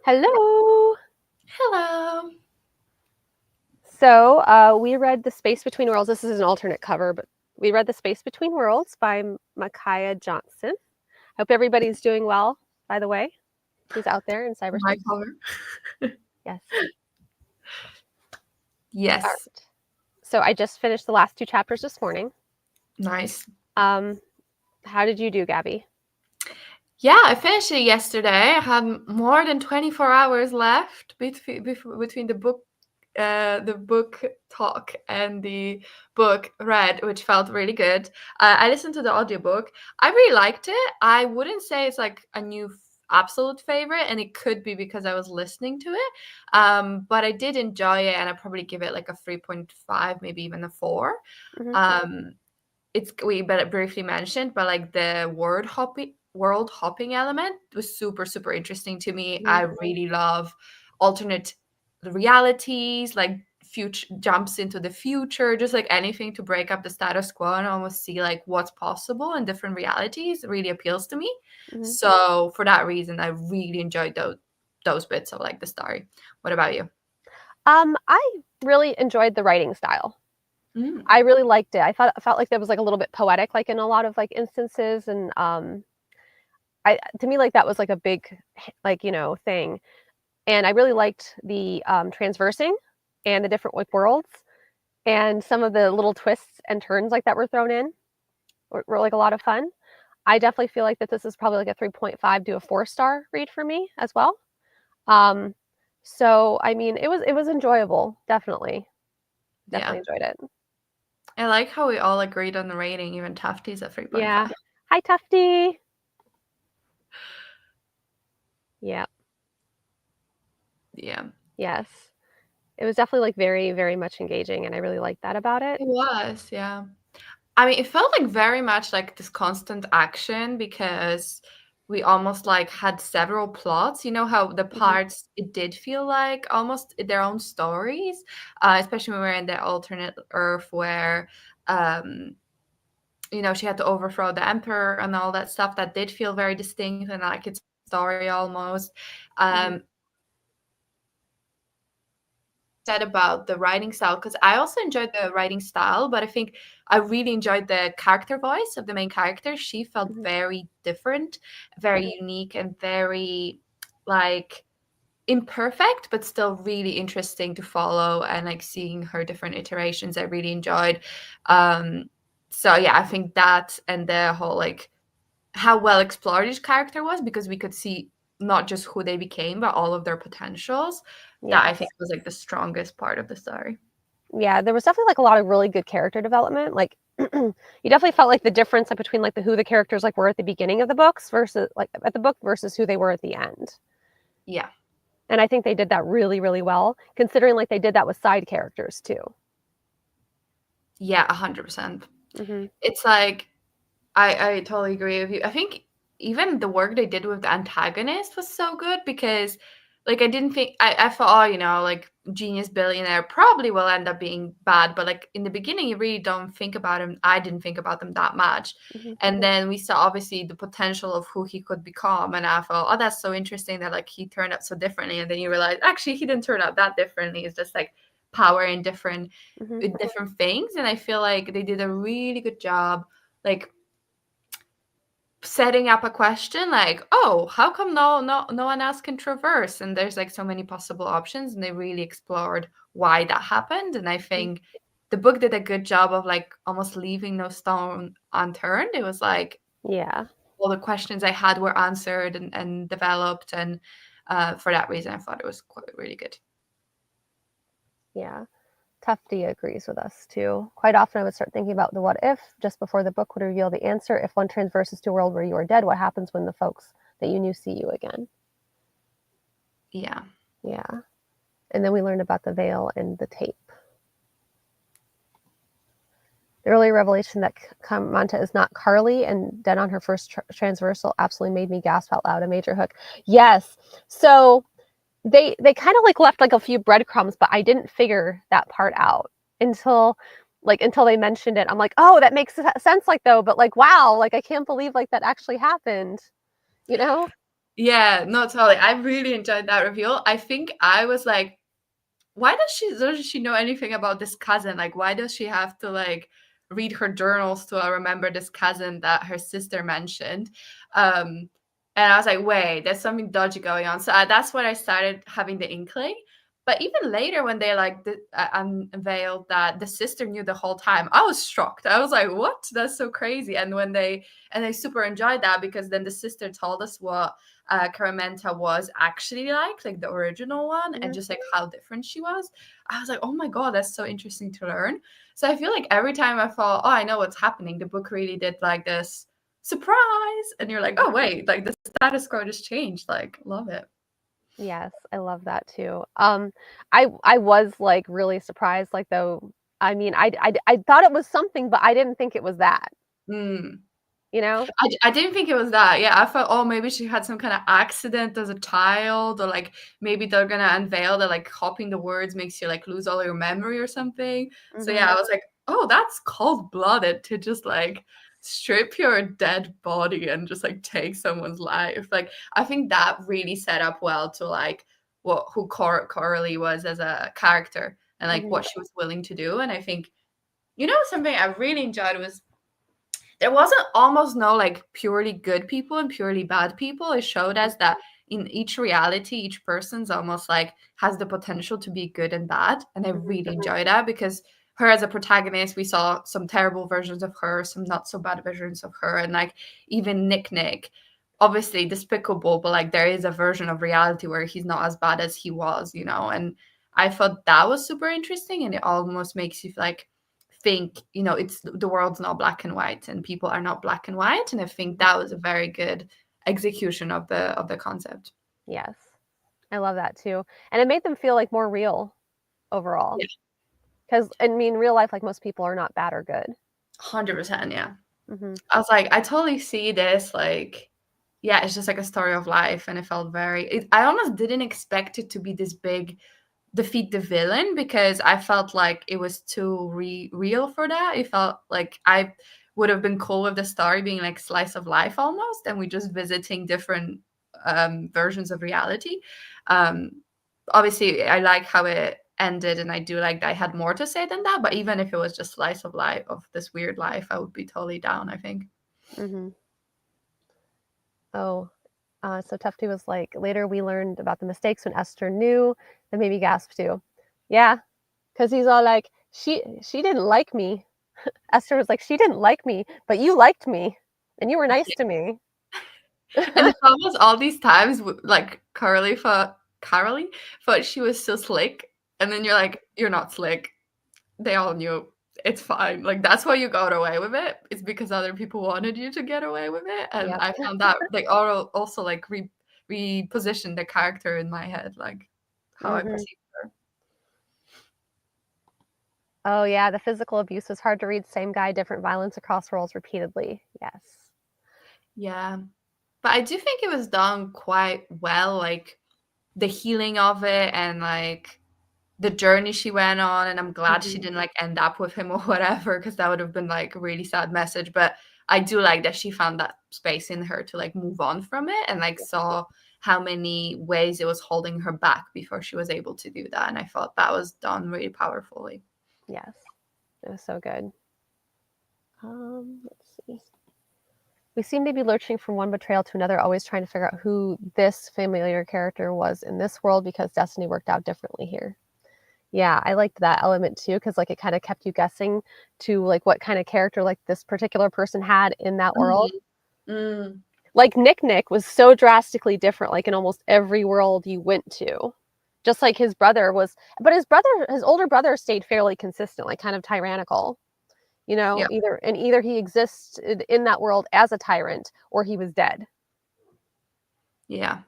Hello. Hello. So we read The Space Between Worlds. This is an alternate cover, but we read The Space Between Worlds by Micaiah Johnson. Hope everybody's doing well, by the way, who's out there in My cyberspace. color. Yes. All Yes. right. So I just finished the last 2 chapters this morning. Nice. How did you do, Gabby? Yeah, I finished it yesterday. I had more than 24 hours left between the book talk and the book read, which felt really good. I listened to the audiobook. I really liked it. I wouldn't say it's like a new absolute favorite, and it could be because I was listening to it. But I did enjoy it, and I probably give it like a 3.5, maybe even a 4. Mm-hmm. Um, it's we briefly mentioned, but like the world hopping element was super interesting to me. Mm-hmm. I really love alternate realities, like future jumps into the future, just like anything to break up the status quo and almost see like what's possible in different realities really appeals to me. Mm-hmm. So for that reason, I really enjoyed those bits of like the story. What about you? I really enjoyed the writing style. Mm. I really liked it. I felt like that was like a little bit poetic, like in a lot of like instances, and I to me like that was like a big like thing. And I really liked the transversing and the different like worlds and some of the little twists and turns like that were thrown in were like a lot of fun. I definitely feel like that this is probably like a 3.5 to a 4-star read for me as well. Um, so I mean, it was enjoyable. Definitely Yeah. enjoyed it. I like how we all agreed on the rating, even Tufty's at Yeah. 3.5. Hi, Tufty. Yeah. Yeah. Yes. It was definitely like very, very much engaging, and I really liked that about it. It was, yeah. I mean, it felt like very much like this constant action because we almost like had several plots. You know how the Hmm. parts it did feel like almost their own stories, especially when we were in the alternate Earth where, um, she had to overthrow the emperor and all that stuff. That did feel very distinct and like its story almost. Hmm. Said about the writing style because I also enjoyed the writing style, but I think I really enjoyed the character voice of the main character. She felt Hmm. very different, very unique, and very like imperfect, but still really interesting to follow. And like seeing her different iterations, I really enjoyed. Um, so yeah, I think that and the whole like how well explored each character was because we could see not just who they became, but all of their potentials. That I think Yes. was like the strongest part of the story. Yeah, there was definitely like a lot of really good character development. Like you definitely felt like the difference like, between like who the characters like were at the beginning of the books versus like at the book versus who they were at the end. Yeah. And I think they did that really, really well, considering like they did that with side characters too. Yeah, 100%. Hmm. It's like I totally agree with you. I think even the work they did with the antagonist was so good because like I didn't think I thought, oh, like genius billionaire probably will end up being bad, but like in the beginning you really don't think about him. I didn't think about them that much. Hmm. And then we saw obviously the potential of who he could become. And I thought, oh, that's so interesting that like he turned out so differently. And then you realize actually he didn't turn out that differently. It's just like power in Hmm. different things. And I feel like they did a really good job like setting up a question like, oh, how come no one else can traverse, and there's like so many possible options, and they really explored why that happened. And I think the book did a good job of like almost leaving no stone unturned. It was like Yeah. all the questions I had were answered and developed, and for that reason I thought it was quite really good. Yeah. Tufty agrees with us too. Quite often I would start thinking about the what if just before the book would reveal the answer. If one transverses to a world where you are dead, what happens when the folks that you knew see you again? Yeah. Yeah. And then we learned about the veil and the tape. The early revelation that Manta is not Carly and dead on her first transversal absolutely made me gasp out loud. A major hook. Yes. So they kind of like left like a few breadcrumbs, but I didn't figure that part out until they mentioned it. I'm like, oh, that makes sense. Like though, but like, wow, like I can't believe like that actually happened. You know? Yeah, no, totally. I really enjoyed that reveal. I think I was like, why doesn't she know anything about this cousin? Like, why does she have to like read her journals to remember this cousin that her sister mentioned? And I was like, wait, there's something dodgy going on. So that's when I started having the inkling. But even later, when they like unveiled that the sister knew the whole time, I was shocked. I was like, what? That's so crazy. And when they and I super enjoyed that because then the sister told us what Caramenta was actually like the original one, and Mhm, just like how different she was. I was like, oh my god, that's so interesting to learn. So I feel like every time I thought, oh, I know what's happening, the book really did like this surprise, and you're like, mhm. oh wait, like the status quo just changed. Like, love it. Yes, I love that too. I was, like, really surprised, like, though I mean, I thought it was something, but I didn't think it was that, Mm. you know? I didn't think it was that. Yeah, I thought, oh, maybe she had some kind of accident as a child, or like maybe they're gonna unveil that like copying the words makes you like lose all your memory or something. So yeah, Mhm, I was like, oh, that's cold-blooded to just like strip your dead body and just like take someone's life. Like, I think that really set up well to like what who Coralie was as a character and like mhm, what she was willing to do. And I think, something I really enjoyed was there wasn't almost no like purely good people and purely bad people. It showed mhm, us that in each reality, each person's almost like has the potential to be good and bad. And I mhm, really enjoy that because her as a protagonist, we saw some terrible versions of her, some not so bad versions of her, and like even Nick, obviously despicable, but like there is a version of reality where he's not as bad as he was. And I thought that was super interesting, and it almost makes you like think, it's the world's not black and white and people are not black and white. And I think mhm. that was a very good execution of the concept. Yes, I love that too, and it made them feel, like, more real overall. Yeah, Because I mean, real life, like, most people are not bad or good. 100%. Yeah. Mhm, I was like, I totally see this. Like, yeah, it's just like a story of life. And it felt I almost didn't expect it to be this big defeat the villain because I felt like it was too real for that. It felt like I would have been cool with the story being like slice of life almost, and we just visiting different versions of reality. Um, Obviously, I like how it ended, and I do like that I had more to say than that. But even if it was just slice of life of this weird life, I would be totally down, I think. mhm. Oh, so Tufty was like, "Later we learned about the mistakes when Esther knew." That made me gasp too. Yeah, because he's all like, "She didn't like me." Esther was like, "She didn't like me, but you liked me, and you were nice to me." And it's almost all these times, like Carolee thought she was so slick, and then you're like, you're not slick. They all knew it's fine. Like that's why you got away with it. It's because other people wanted you to get away with it, and Yep. I found that like also like repositioned the character in my head, like how I Mhm. perceive her. Oh, yeah, the physical abuse was hard to read. Same guy, different violence across roles repeatedly. Yes. Yeah, but I do think it was done quite well. Like the healing of it, and like the journey she went on, and I'm glad she Mhm. didn't like end up with him or whatever, because that would have been like a really sad message. But I do like that she found that space in her to like move on from it, and like saw how many ways it was holding her back before she was able to do that. And I thought that was done really powerfully. Yes. It was so good. Let's see. We seem to be lurching from one betrayal to another, always trying to figure out who this familiar character was in this world because destiny worked out differently here. Yeah, I liked that element too because like it kind of kept you guessing to like what kind of character like this particular person had in that world. Mhm. Mm, Like Nick was so drastically different like in almost every world you went to. Just like his brother was, but his older brother stayed fairly consistent, like kind of tyrannical. yeah, Either he existed in that world as a tyrant or he was dead. yeah.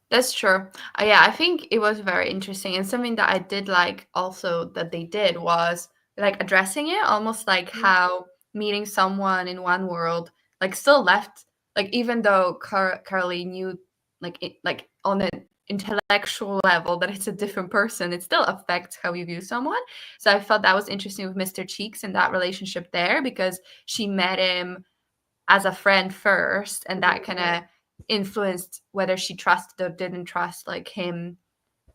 That's true. Yeah, I think it was very interesting. And something that I did like also that they did was like addressing it almost like Mhm. how meeting someone in one world like still left, like even though Carly knew like on an intellectual level that it's a different person, it still affects how you view someone. So I thought that was interesting with Mr. Cheeks and that relationship there, because she met him as a friend first, and Mhm. that kind of influenced whether she trusted or didn't trust like him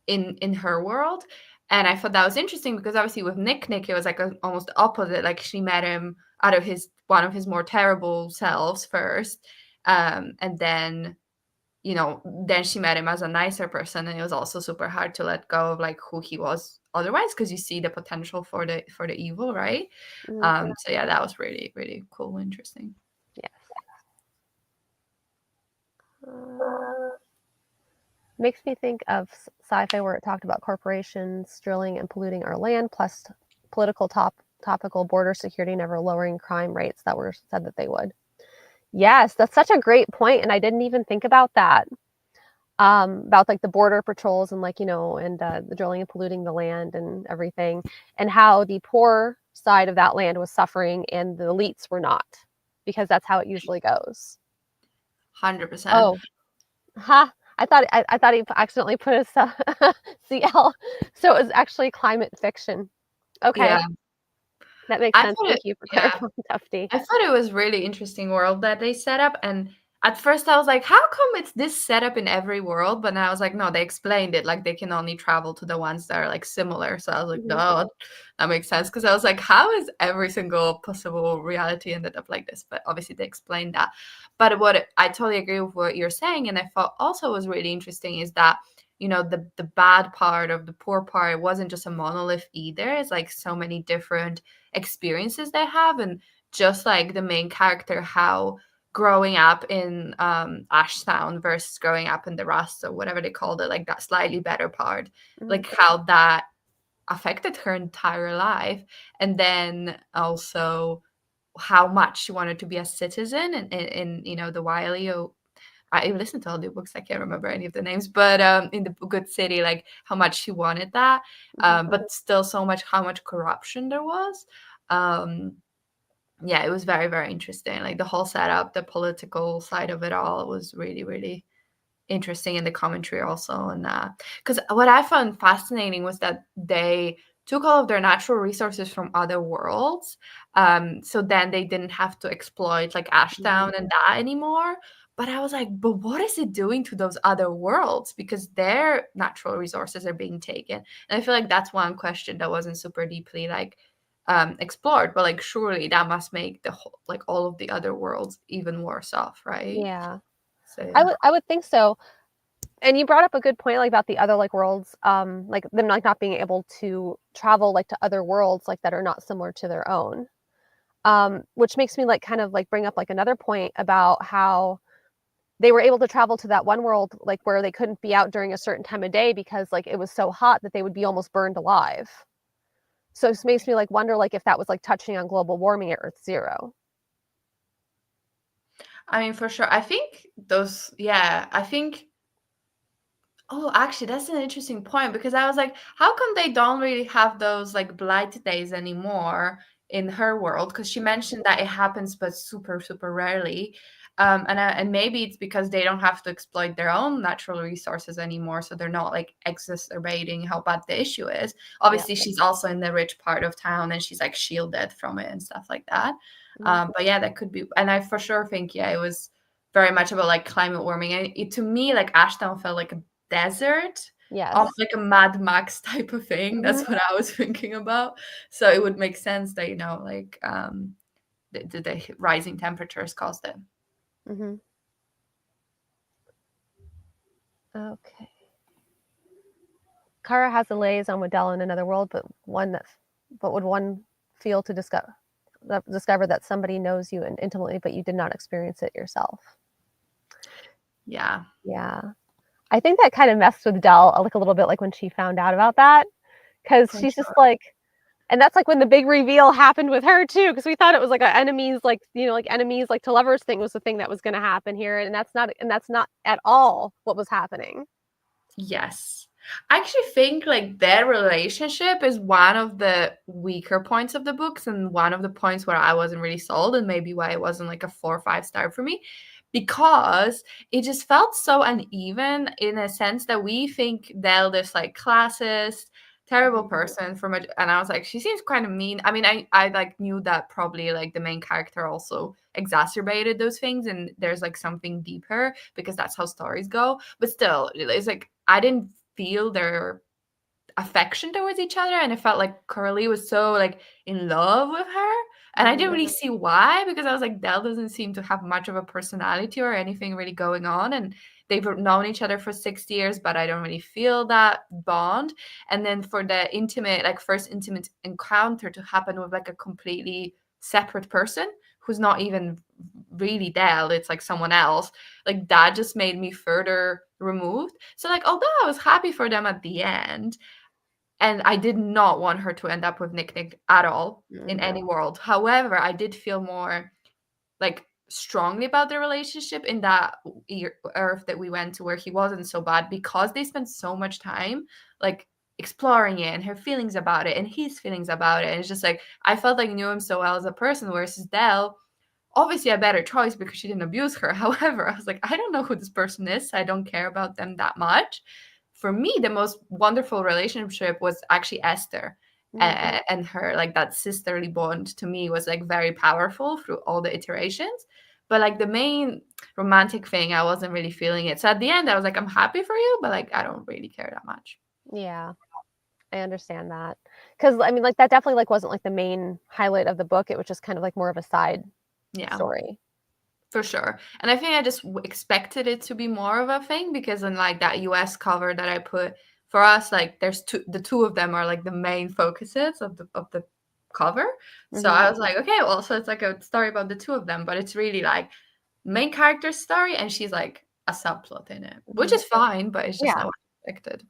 in her world. And I thought that was interesting because obviously with Nick, it was like almost the opposite. Like she met him out of his one of his more terrible selves first, and then then she met him as a nicer person, and it was also super hard to let go of like who he was otherwise because you see the potential for the evil, right? Mhm. So yeah, that was really really cool, interesting. Yes. Uh, Makes me think of sci-fi where it talked about corporations drilling and polluting our land, plus political topical border security never lowering crime rates that were said that they would. Yes, that's such a great point, and I didn't even think about that. About like the border patrols and like and the drilling and polluting the land and everything, and how the poor side of that land was suffering and the elites were not, because that's how it usually goes. 100%. Oh, ha! I thought he accidentally put a CL, so it was actually climate fiction. Okay, Yeah, that makes I sense. thought it Thank you for yeah. clarifying, Tufty. I thought it was really interesting world that they set up, and at first I was like, "How come it's this setup in every world?" But now I was like, "No, they explained it. Like they can only travel to the ones that are like similar." So I was like, Mhm. "No, that makes sense." Because I was like, "How is every single possible reality ended up like this?" But obviously they explained that. But I totally agree with what you're saying, and I thought also was really interesting is that the bad part of the poor part wasn't just a monolith either. It's like so many different experiences they have, and just like the main character, how growing up in Ashtown versus growing up in the Rust or whatever they called it, like that slightly better part, Mhm. like how that affected her entire life. And then also how much she wanted to be a citizen in the Wiley. I listened to all the books. I can't remember any of the names, but in the good city, like how much she wanted that, Mhm. but still so much how much corruption there was. Um, yeah, it was very, very interesting. Like the whole setup, the political side of it all was really, really interesting in the commentary also. And because what I found fascinating was that they took all of their natural resources from other worlds. So then they didn't have to exploit like Mhm. Ashtown and that anymore. But I was like, but what is it doing to those other worlds? Because their natural resources are being taken. And I feel like that's one question that wasn't super deeply like explored, but like surely that must make the whole like all of the other worlds even worse off, right? Yeah, So I yeah. would I would think so. And you brought up a good point, like about the other like worlds, like them like not being able to travel like to other worlds like that are not similar to their own. Which makes me like kind of like bring up like another point about how they were able to travel to that one world like where they couldn't be out during a certain time of day because like it was so hot that they would be almost burned alive. So it makes me like wonder like if that was like touching on global warming at Earth Zero. I mean, for sure. I think those, yeah, I think, oh, actually, that's an interesting point because I was like, how come they don't really have those like blight days anymore in her world? Because she mentioned that it happens, but super, super rarely. And maybe it's because they don't have to exploit their own natural resources anymore. So they're not like exacerbating how bad the issue is. Yeah. Obviously, she's also in the rich part of town and she's like shielded from it and stuff like that. Mhm. But yeah, that could be. And I for sure think, yeah, it was very much about like climate warming. And to me, like Ashtown felt like a desert, Yes. almost like a Mad Max type of thing. Mhm. That's what I was thinking about. So it would make sense that like the rising temperatures caused it. Mhm. Okay. Kara has a liaison with Dell in another world, but would one feel to discover that somebody knows you and intimately, but you did not experience it yourself? Yeah, Yeah. I think that kind of messed with Dell like a little bit like when she found out about that, because for she's just sure. like, and that's like when the big reveal happened with her too, because we thought it was like a enemies like like enemies like to lovers thing was the thing that was going to happen here, and that's not at all what was happening. Yes. I actually think like their relationship is one of the weaker points of the books and one of the points where I wasn't really sold and maybe why it wasn't like a 4 or 5 star for me because it just felt so uneven in a sense that we think Dell is like classist, terrible person from a, and I was like, she seems kind of mean. I mean, I like knew that probably like the main character also exacerbated those things, and there's like something deeper because that's how stories go. But still, it's like I didn't feel their affection towards each other, and it felt like Curly was so like in love with her, and I didn't Mhm. really see why, because I was like, Dell doesn't seem to have much of a personality or anything really going on, and they've known each other for 6 years, but I don't really feel that bond. And then for the intimate, like first intimate encounter to happen with like a completely separate person who's not even really Dell, it's like someone else, like that just made me further removed. So like although I was happy for them at the end, and I did not want her to end up with Nick Nick at all in Mhm. any world. However, I did feel more like strongly about the relationship in that earth that we went to where he wasn't so bad, because they spent so much time like exploring it and her feelings about it and his feelings about it. And it's just like I felt like I knew him so well as a person, whereas Dell, obviously a better choice because she didn't abuse her. However, I was like, I don't know who this person is. So I don't care about them that much. For me, the most wonderful relationship was actually Esther. Mhm. And her, like that sisterly bond to me was like very powerful through all the iterations. But like the main romantic thing, I wasn't really feeling it. So at the end, I was like, I'm happy for you, but like I don't really care that much. Yeah, I understand that. Because I mean, like, that definitely, like, wasn't, like, the main highlight of the book, it was just kind of, like, more of a side Yeah. story. For sure. And I think I just expected it to be more of a thing because in like that US cover that I put for us, like there's the two of them are like the main focuses of the cover. So Mhm. I was like, okay, well, so it's like a story about the two of them, but it's really like main character's story and she's like a subplot in it, which Mhm. is fine, but it's just Yeah. not what I expected.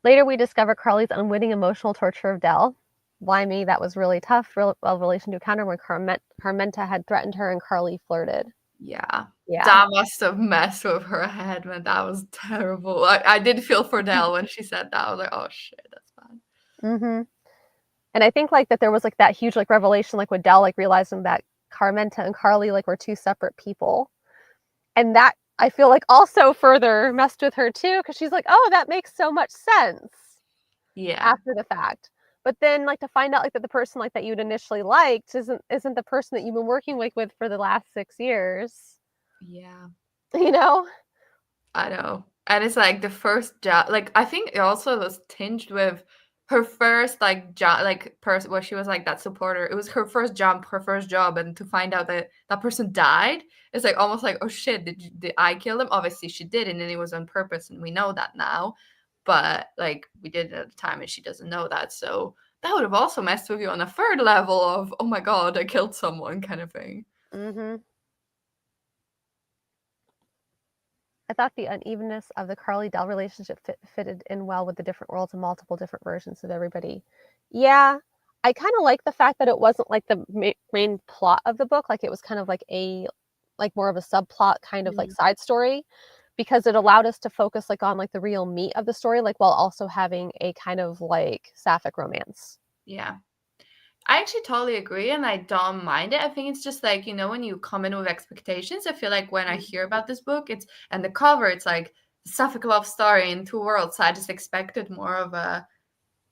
Later, we discover Carly's unwitting emotional torture of Dell. Blimey, that was really tough relation to encounter when Carmenta had threatened her and Carly flirted. Yeah. Yeah. That must have messed with her head, man. That was terrible. I did feel for Dell when she said that. I was like, oh shit, that's bad. Mhm. And I think, like, that there was, like, that huge, like, revelation, like, with Dell, like, realizing that Carmenta and Carly, like, were 2 separate people. And that, I feel like, also further messed with her too, because she's like, "Oh, that makes so much sense," Yeah. after the fact. But then, like, to find out, like, that the person, like, that you'd initially liked isn't the person that you've been working, like, with for the last 6 years, Yeah. you know? I know. And it's like the first job, like I think it also was tinged with her first like job, like person where she was like that supporter. It was her first jump, her first job, and to find out that that person died, it's like almost like, oh shit, did I kill him? Obviously she did, and then it was on purpose, and we know that now. But like we did it at the time, and she doesn't know that, so that would have also messed with you on a third level of, oh my god, I killed someone kind of thing. Mhm. I thought the unevenness of the Carly-Dell relationship fitted in well with the different worlds and multiple different versions of everybody. Yeah, I kinda like the fact that it wasn't, like, the main plot of the book, like, it was kind of like, more of a subplot kind of, like, Mm, side story, because it allowed us to focus, like, on, like, the real meat of the story, like, while also having a kind of, like, sapphic romance. yeah. I actually totally agree, and I don't mind it. I think it's just like, when you come in with expectations, I feel like when I hear about this book, it's and the cover, it's like Suffolk love story in two worlds. So I just expected more of a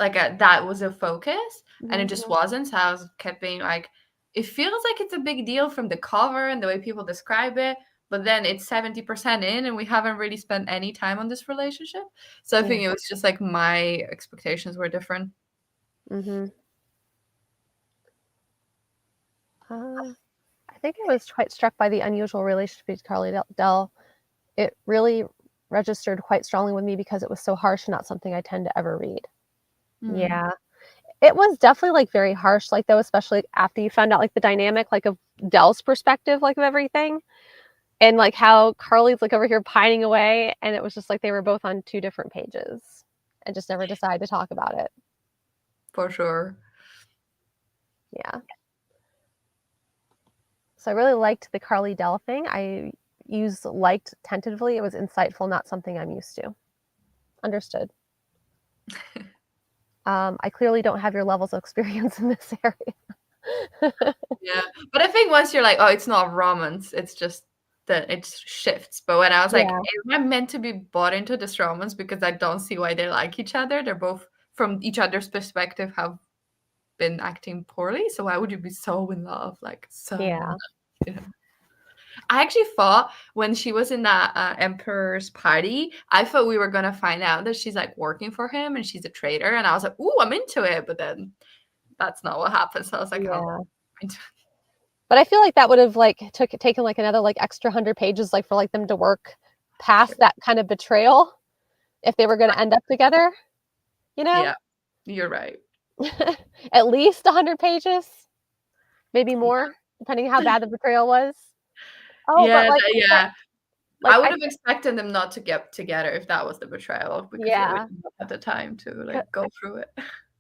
like a that was a focus, and it Mhm. just wasn't. So I was kept being like, it feels like it's a big deal from the cover and the way people describe it, but then it's 70% in, and we haven't really spent any time on this relationship. So I Yeah. think it was just like my expectations were different. Mhm. I think I was quite struck by the unusual relationship between Carly Dell. It really registered quite strongly with me because it was so harsh and not something I tend to ever read. Hmm. Yeah. It was definitely, like, very harsh, like, though, especially after you found out, like, the dynamic, like, of Dell's perspective, like, of everything, and, like, how Carly's, like, over here pining away, and it was just like they were both on 2 different pages and just never decided to talk about it. For sure. Yeah. So I really liked the Carly Dell thing. I use liked tentatively. It was insightful, not something I'm used to. Understood. I clearly don't have your levels of experience in this area. Yeah, but I think once you're like, "Oh, it's not romance, it's just then it shifts. But when I was like, Yeah, am I meant to be bought into this romance because I don't see why they like each other? They're both from each other's perspective have been acting poorly. So why would you be so in love? Like so in love, yeah, you know? I actually thought when she was in that emperor's party, I thought we were gonna find out that she's like working for him and she's a traitor, and I was like, "Ooh, I'm into it." But then that's not what happened. So I was like, "Oh, yeah. I'm into But I feel like that would have, like, taken, like, another, like, extra 100 pages, like, for, like, them to work past it." that kind of betrayal if they were gonna end up together, you know? Yeah, you're right. At least 100 pages, maybe more, depending how bad the betrayal was. Oh, Yeah, but, but, yeah. like, I would I have expected them not to get together if that was the betrayal because they yeah, wouldn't have had the time to like because go through it.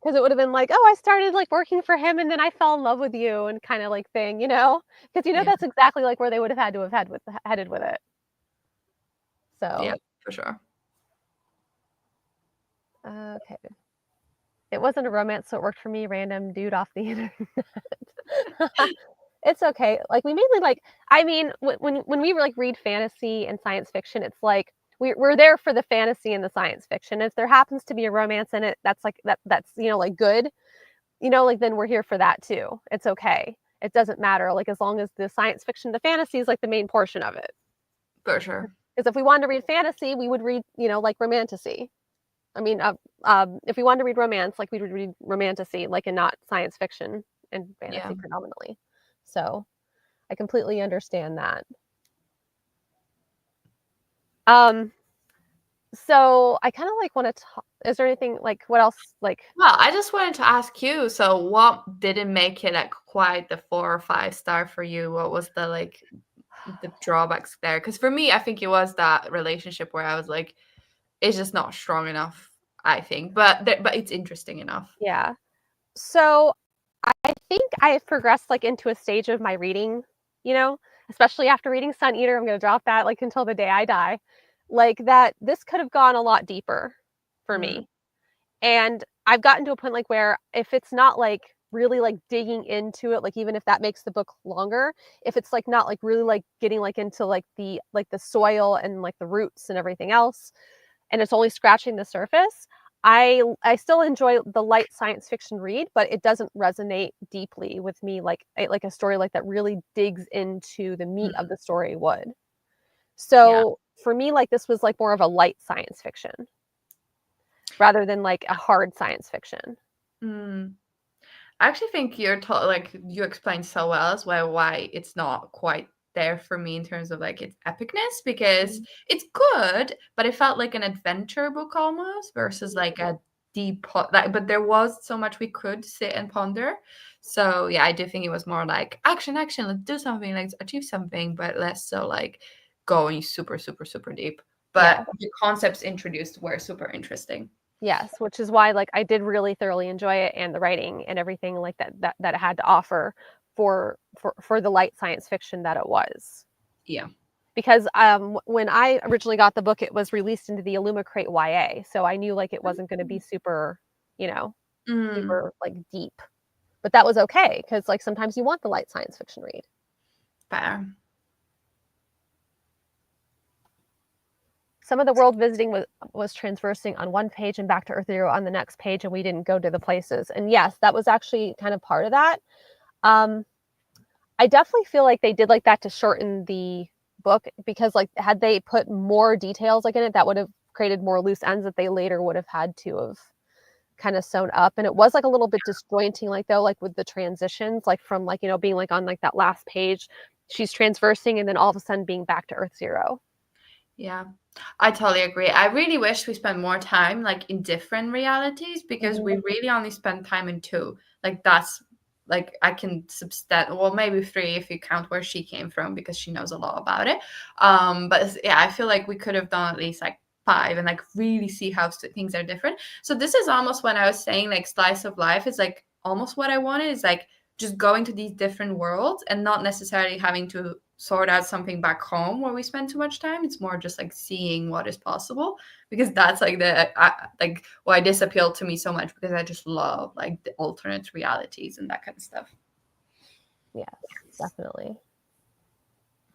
it would've been like, "Oh, I started, like, working for him, and then I fell in love with you," and kinda, like, thing, you know? Because Yeah, that's exactly, like, where they would have had to have headed with it. yeah, So, for sure. okay. It wasn't a romance, so it worked for me, random dude off the internet. It's okay. Like, we mainly like I mean, when we, like, read fantasy and science fiction, it's like we're there for the fantasy and the science fiction. If there happens to be a romance in it, that's like that's, like, good, like, then we're here for that too. It's okay. It doesn't matter, like, as long as the science fiction, the fantasy is, like, the main portion of it. For sure. Because if we wanted to read fantasy, we would read, like, romantasy. I mean, if we wanted to read romance, like, we would read romantasy, like, and not science fiction and Yeah. fantasy predominantly. So, I completely understand that. Um, so I kinda, like, wanna talk is there anything like, what else, like Well, I just wanted to ask you, so what didn't make it like quite the 4 or 5 star for you? What was the like the drawbacks there? Because for me, I think it was that relationship where I was like, it's just not strong enough, I think. But it's interesting enough. yeah. So, I think I've progressed, like, into a stage of my reading, especially after reading Sun Eater, I'm gonna drop that, like, until the day I die, like, that this could have gone a lot deeper for Mm, me. And I've gotten to a point, like, where if it's not, like, really, like, digging into it, like, even if that makes the book longer, if it's, like, not, like, really, like, getting, like, into, like, the soil and, like, the roots and everything else, and it's only scratching the surface, I still enjoy the light science fiction read, but it doesn't resonate deeply with me like a story like that really digs into the meat of mm, the story would. yeah. So, for me, like, this was, like, more of a light science fiction rather than, like, a hard science fiction. Mm. I actually think like you explained so well as well why it's not quite there for me in terms of like its epicness because Mhm. it's good, but it felt like an adventure book almost versus like a like but there was so much we could sit and ponder. So yeah, I do think it was more like action, action, let's do something, let's achieve something, but less so like going super, super, super deep. Yeah. But the concepts introduced were super interesting. Yes, which is why, like, I did really thoroughly enjoy it and the writing and everything like that it had to offer for the light science fiction that it was. Yeah. Because, when I originally got the book, it was released into the Illumicrate YA, so I knew, like, it wasn't gonna be super, you know, Mm, super, like, deep. But that was okay because, like, sometimes you want the light science fiction read. fair. Some of the world visiting was transversing on one page and back to Earth Zero on the next page, and we didn't go to the places, and yes, that was actually kind of part of that. Um, I definitely feel like they did like that to shorten the book because, like, had they put more details, like, in it, that would have created more loose ends that they later would have had to have kinda sewn up, and it was, like, a little bit disjointing, like, though, like, with the transitions, like, from, like, being, like, on, like, that last page, she's transversing and then all of a sudden being back to Earth Zero. Yeah, I totally agree. I really wish we spent more time like in different realities because Mhm. we really only spend time in two. Like that's like I can substat well maybe three if you count where she came from because she knows a lot about it. Yeah, I feel like we could have done at least like five and like really see how things are different. So this is almost when I was saying like slice of life is like almost what I wanted is like just going to these different worlds and not necessarily having to sort out something back home where we spend too much time. It's more just like seeing what is possible because that's like like why this appealed to me so much because I just love like the alternate realities and that kind of stuff. Yes, definitely.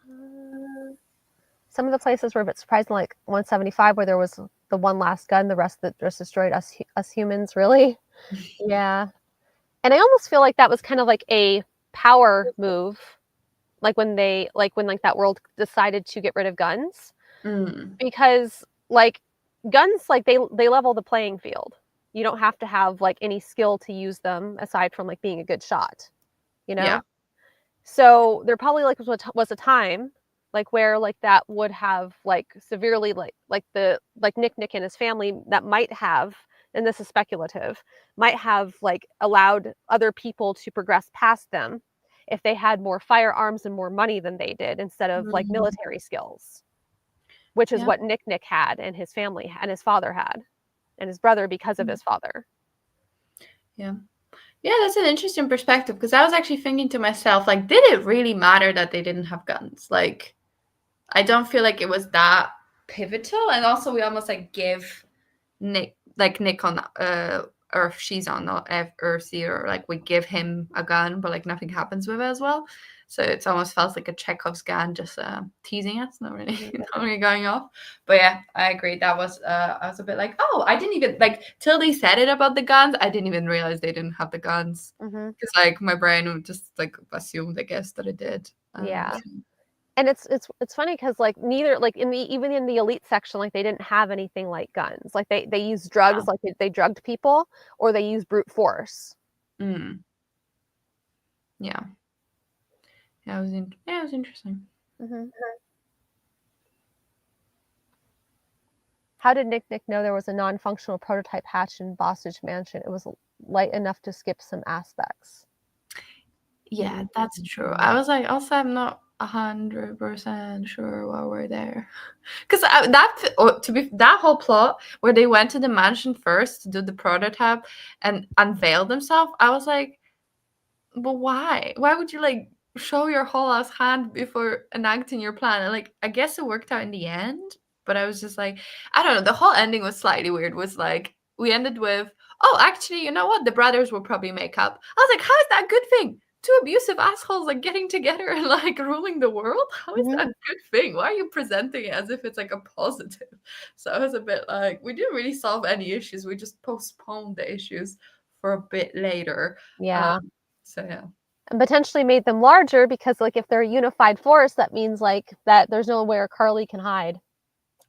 Uh Some of the places were a bit surprising, like 175, where there was the one last gun, the rest that just destroyed us humans, really. Yeah. And I almost feel like that was kind of like a power move, like when like that world decided to get rid of guns, Mm. because like guns, like they level the playing field. You don't have to have like any skill to use them aside from like being a good shot, you Yeah. know? So there probably like was a time like where like that would have like severely like the like Nick and his family that might have, and this is speculative, might have like allowed other people to progress past them if they had more firearms and more money than they did instead of like Mm. military skills, which is Yeah. what Nick had and his family and his father had and his brother because of Mm. his father. Yeah. Yeah, that's an interesting perspective because I was actually thinking to myself, like, did it really matter that they didn't have guns? Like, I don't feel like it was that pivotal. And also, we almost like give Nick on Earth, she's on Earth here, like we give him a gun, but like nothing happens with it as well. So it's almost felt like a Chekhov's gun, just teasing us, not really, Mhm. not really going off. But yeah, I agree. That was I was a bit like, oh, I didn't even like till they said it about the guns. I didn't even realize they didn't have the guns Mhm. because like my brain would just like assumed, I guess, that it did. Yeah. And it's funny because like neither like in the even in the elite section, like they didn't have anything like guns. Like they used drugs, like they drugged people, or they used brute force. Mm, yeah, yeah, it was interesting. Hmm. How did Nick know there was a non-functional prototype hatched in Bostage Mansion? It was light enough to skip some aspects. Yeah, that's true. I was like, also, I'm not 100% sure why we're there, because to be that whole plot where they went to the mansion first to do the prototype and unveil themselves. I was like, but why? Why would you like show your whole ass hand before enacting your plan? And like, I guess it worked out in the end, but I was just like, I don't know. The whole ending was slightly weird. Was like we ended with, oh, actually, you know what? The brothers will probably make up. I was like, how is that a good thing? Two abusive assholes like getting together and like ruling the world. How is Hmm. that a good thing? Why are you presenting it as if it's like a positive? So I was a bit like, we didn't really solve any issues. We just postponed the issues for a bit later. Um, Yeah. so yeah. And potentially made them larger because like if they're a unified force, that means like that there's nowhere Carly can hide.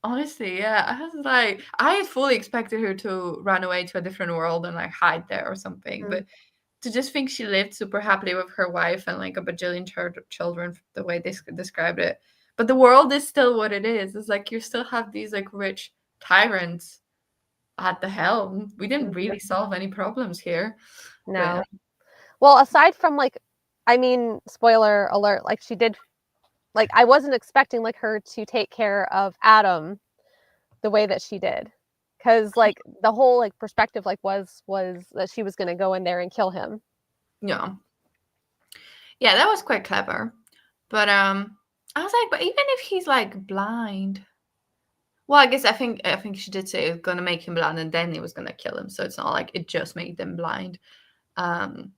Honestly, yeah. I was like, I had fully expected her to run away to a different world and like hide there or something. Mhm. But to just think she lived super happily with her wife and like a bajillion children, the way they described it. But the world is still what it is. It's like you still have these like rich tyrants at the helm. We didn't Mhm. really solve any problems here. But yeah. No. Well, aside from like, I mean, spoiler alert, like she did, like I wasn't expecting like her to take care of Adam the way that she did, because like the whole like perspective like was that she was gonna go in there and kill him. Yeah. Yeah, that was quite clever. But I was like, but even if he's like blind, well, I guess I think she did say it was gonna make him blind and then it was gonna kill him. So it's not like it just made them blind. Um,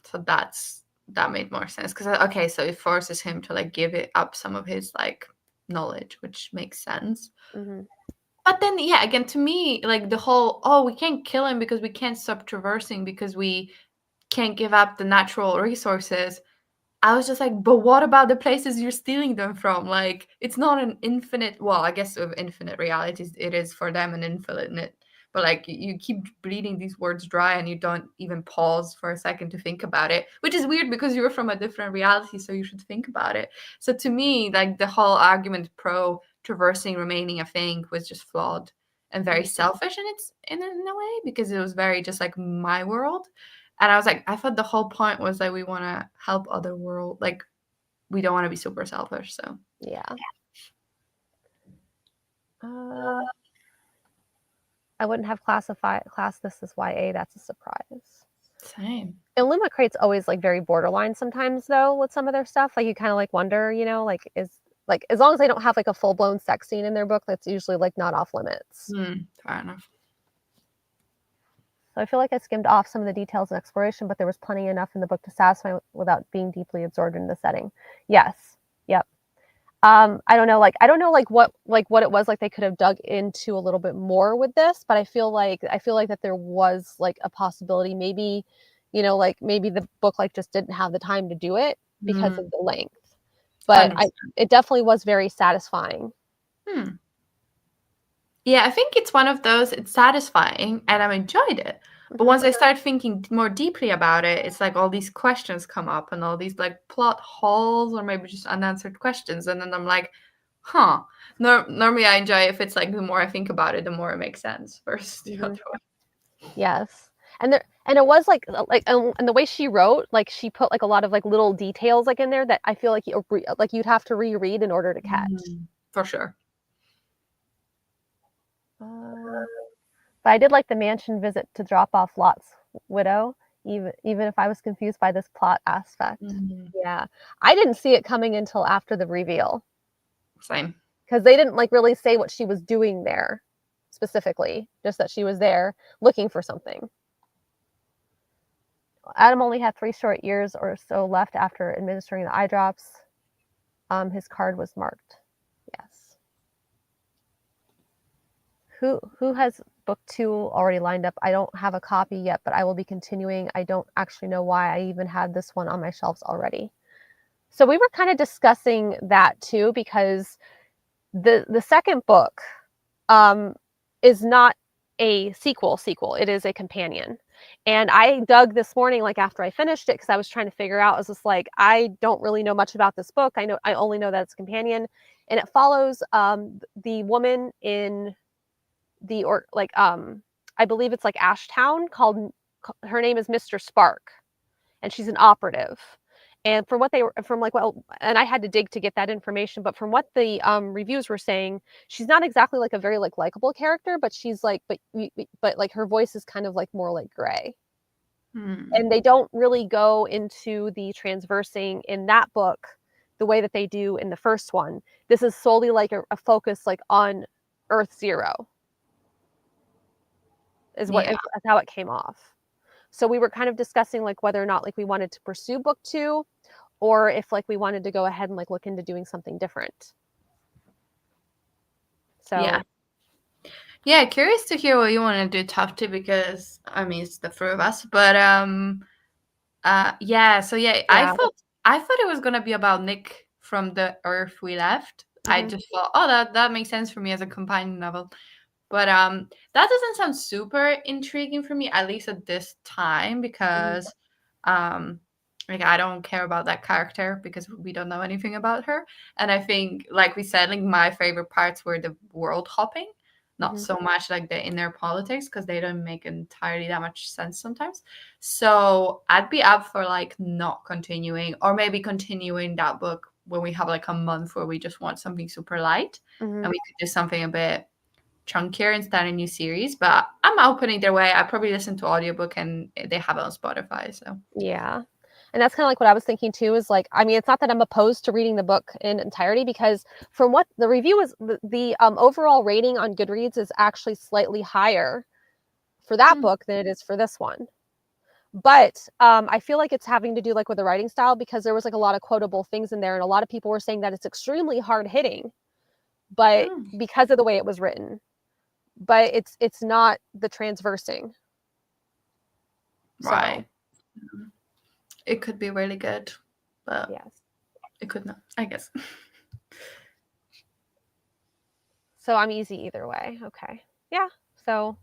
so that made more sense because okay, so it forces him to like give it up some of his like knowledge, which makes sense. Hmm. But then yeah, again to me, like the whole we can't kill him because we can't stop traversing because we can't give up the natural resources. I was just like, but what about the places you're stealing them from? Like, it's not an infinite. Well, I guess with infinite realities, it is for them an infinite. But like, you keep bleeding these words dry, and you don't even pause for a second to think about it, which is weird because you're from a different reality, so you should think about it. So to me, like the whole argument pro traversing remaining a thing was just flawed and very selfish, and it's in a way because it was very just like my world. And I was like, I thought the whole point was that we want to help other world. Like, we don't want to be super selfish. So, Yeah. Uh, I wouldn't have classed this as YA. That's a surprise. same. Illuma Crate's always like very borderline sometimes though with some of their stuff. Like you kind of like wonder, you know, like is like as long as they don't have like a full blown sex scene in their book, that's usually like not off limits. Fair enough. So I feel like I skimmed off some of the details and exploration, but there was plenty enough in the book to satisfy without being deeply absorbed in the setting. Yes. Yep. I don't know, like I don't know what it was like they could have dug into a little bit more with this, but I feel like that there was like a possibility maybe, like maybe the book like just didn't have the time to do it because of Mm, the length. But I 100%. it definitely was very satisfying. Hmm. Yeah, I think it's one of those, it's satisfying and I enjoyed it. But Mhm. once I start thinking more deeply about it, it's like all these questions come up and all these like plot holes or maybe just unanswered questions. And then I'm like, huh. Normally I enjoy if it's like the more I think about it, the more it makes sense versus the other Mhm. way. Yes. And it was and the way she wrote, like she put like a lot of like little details like in there that I feel like you'd have to reread in order to catch. For sure. Um, but I did like the mansion visit to drop off Lot's widow, even if I was confused by this plot aspect. Mhm. Yeah. I didn't see it coming until after the reveal Same. because they didn't like really say what she was doing there specifically, just that she was there looking for something. Adam only had 3 short years or so left after administering the eye drops. His card was marked. Yes. Who has book 2 already lined up? I don't have a copy yet, but I will be continuing. I don't actually know why I even had this one on my shelves already. So we were kind of discussing that too because the second book um, is not a sequel. It is a companion. And I dug this morning, like after I finished it, because I was trying to figure out, I was just like, I don't really know much about this book. I only know that it's a companion. And it follows the woman in or like I believe it's like Ashtown called her name is Mr. Spark and she's an operative. And from what they were from like and I had to dig to get that information, but from what the reviews were saying, she's not exactly like a very like likable character, but she's like but like her voice is kind of like more like gray. Hmm. And they don't really go into the transversing in that book the way that they do in the first one. This is solely like a focus like on Earth Zero Yeah. is how it came off. So we were kind of discussing like whether or not like we wanted to pursue book 2 or if like we wanted to go ahead and like look into doing something different. Yeah. So Yeah, curious to hear what you want to do, Tufty, because I mean it's the three of us. But yeah, so yeah, yeah. I thought it was gonna be about Nick from the Earth we left. I Hmm. just thought, oh, that makes sense for me as a companion novel. But that doesn't sound super intriguing for me, at least at this time, Hmm. because um like I don't care about that character because we don't know anything about her. And I think, like we said, like my favorite parts were the world hopping, not Hmm. so much like the inner politics because they don't make entirely that much sense sometimes. So I'd be up for like not continuing or maybe continuing that book when we have like a month where we just want something super light Hmm. and we could do something a bit chunkier and start a new series. But I'm open either way. I probably listen to audiobook and they have it on Spotify. So Yeah. And that's kind of like what I was thinking too is like, I mean, it's not that I'm opposed to reading the book in entirety because from what the review is, the overall rating on Goodreads is actually slightly higher for that hmm. book than it is for this one. But I feel like it's having to do like with the writing style because there was like a lot of quotable things in there, and a lot of people were saying that it's extremely hard hitting, but Oh, because of the way it was written. But it's not the transversing. So right. It could be really good, but yes. it could not, I guess. So I'm easy either way. Okay. Yeah. So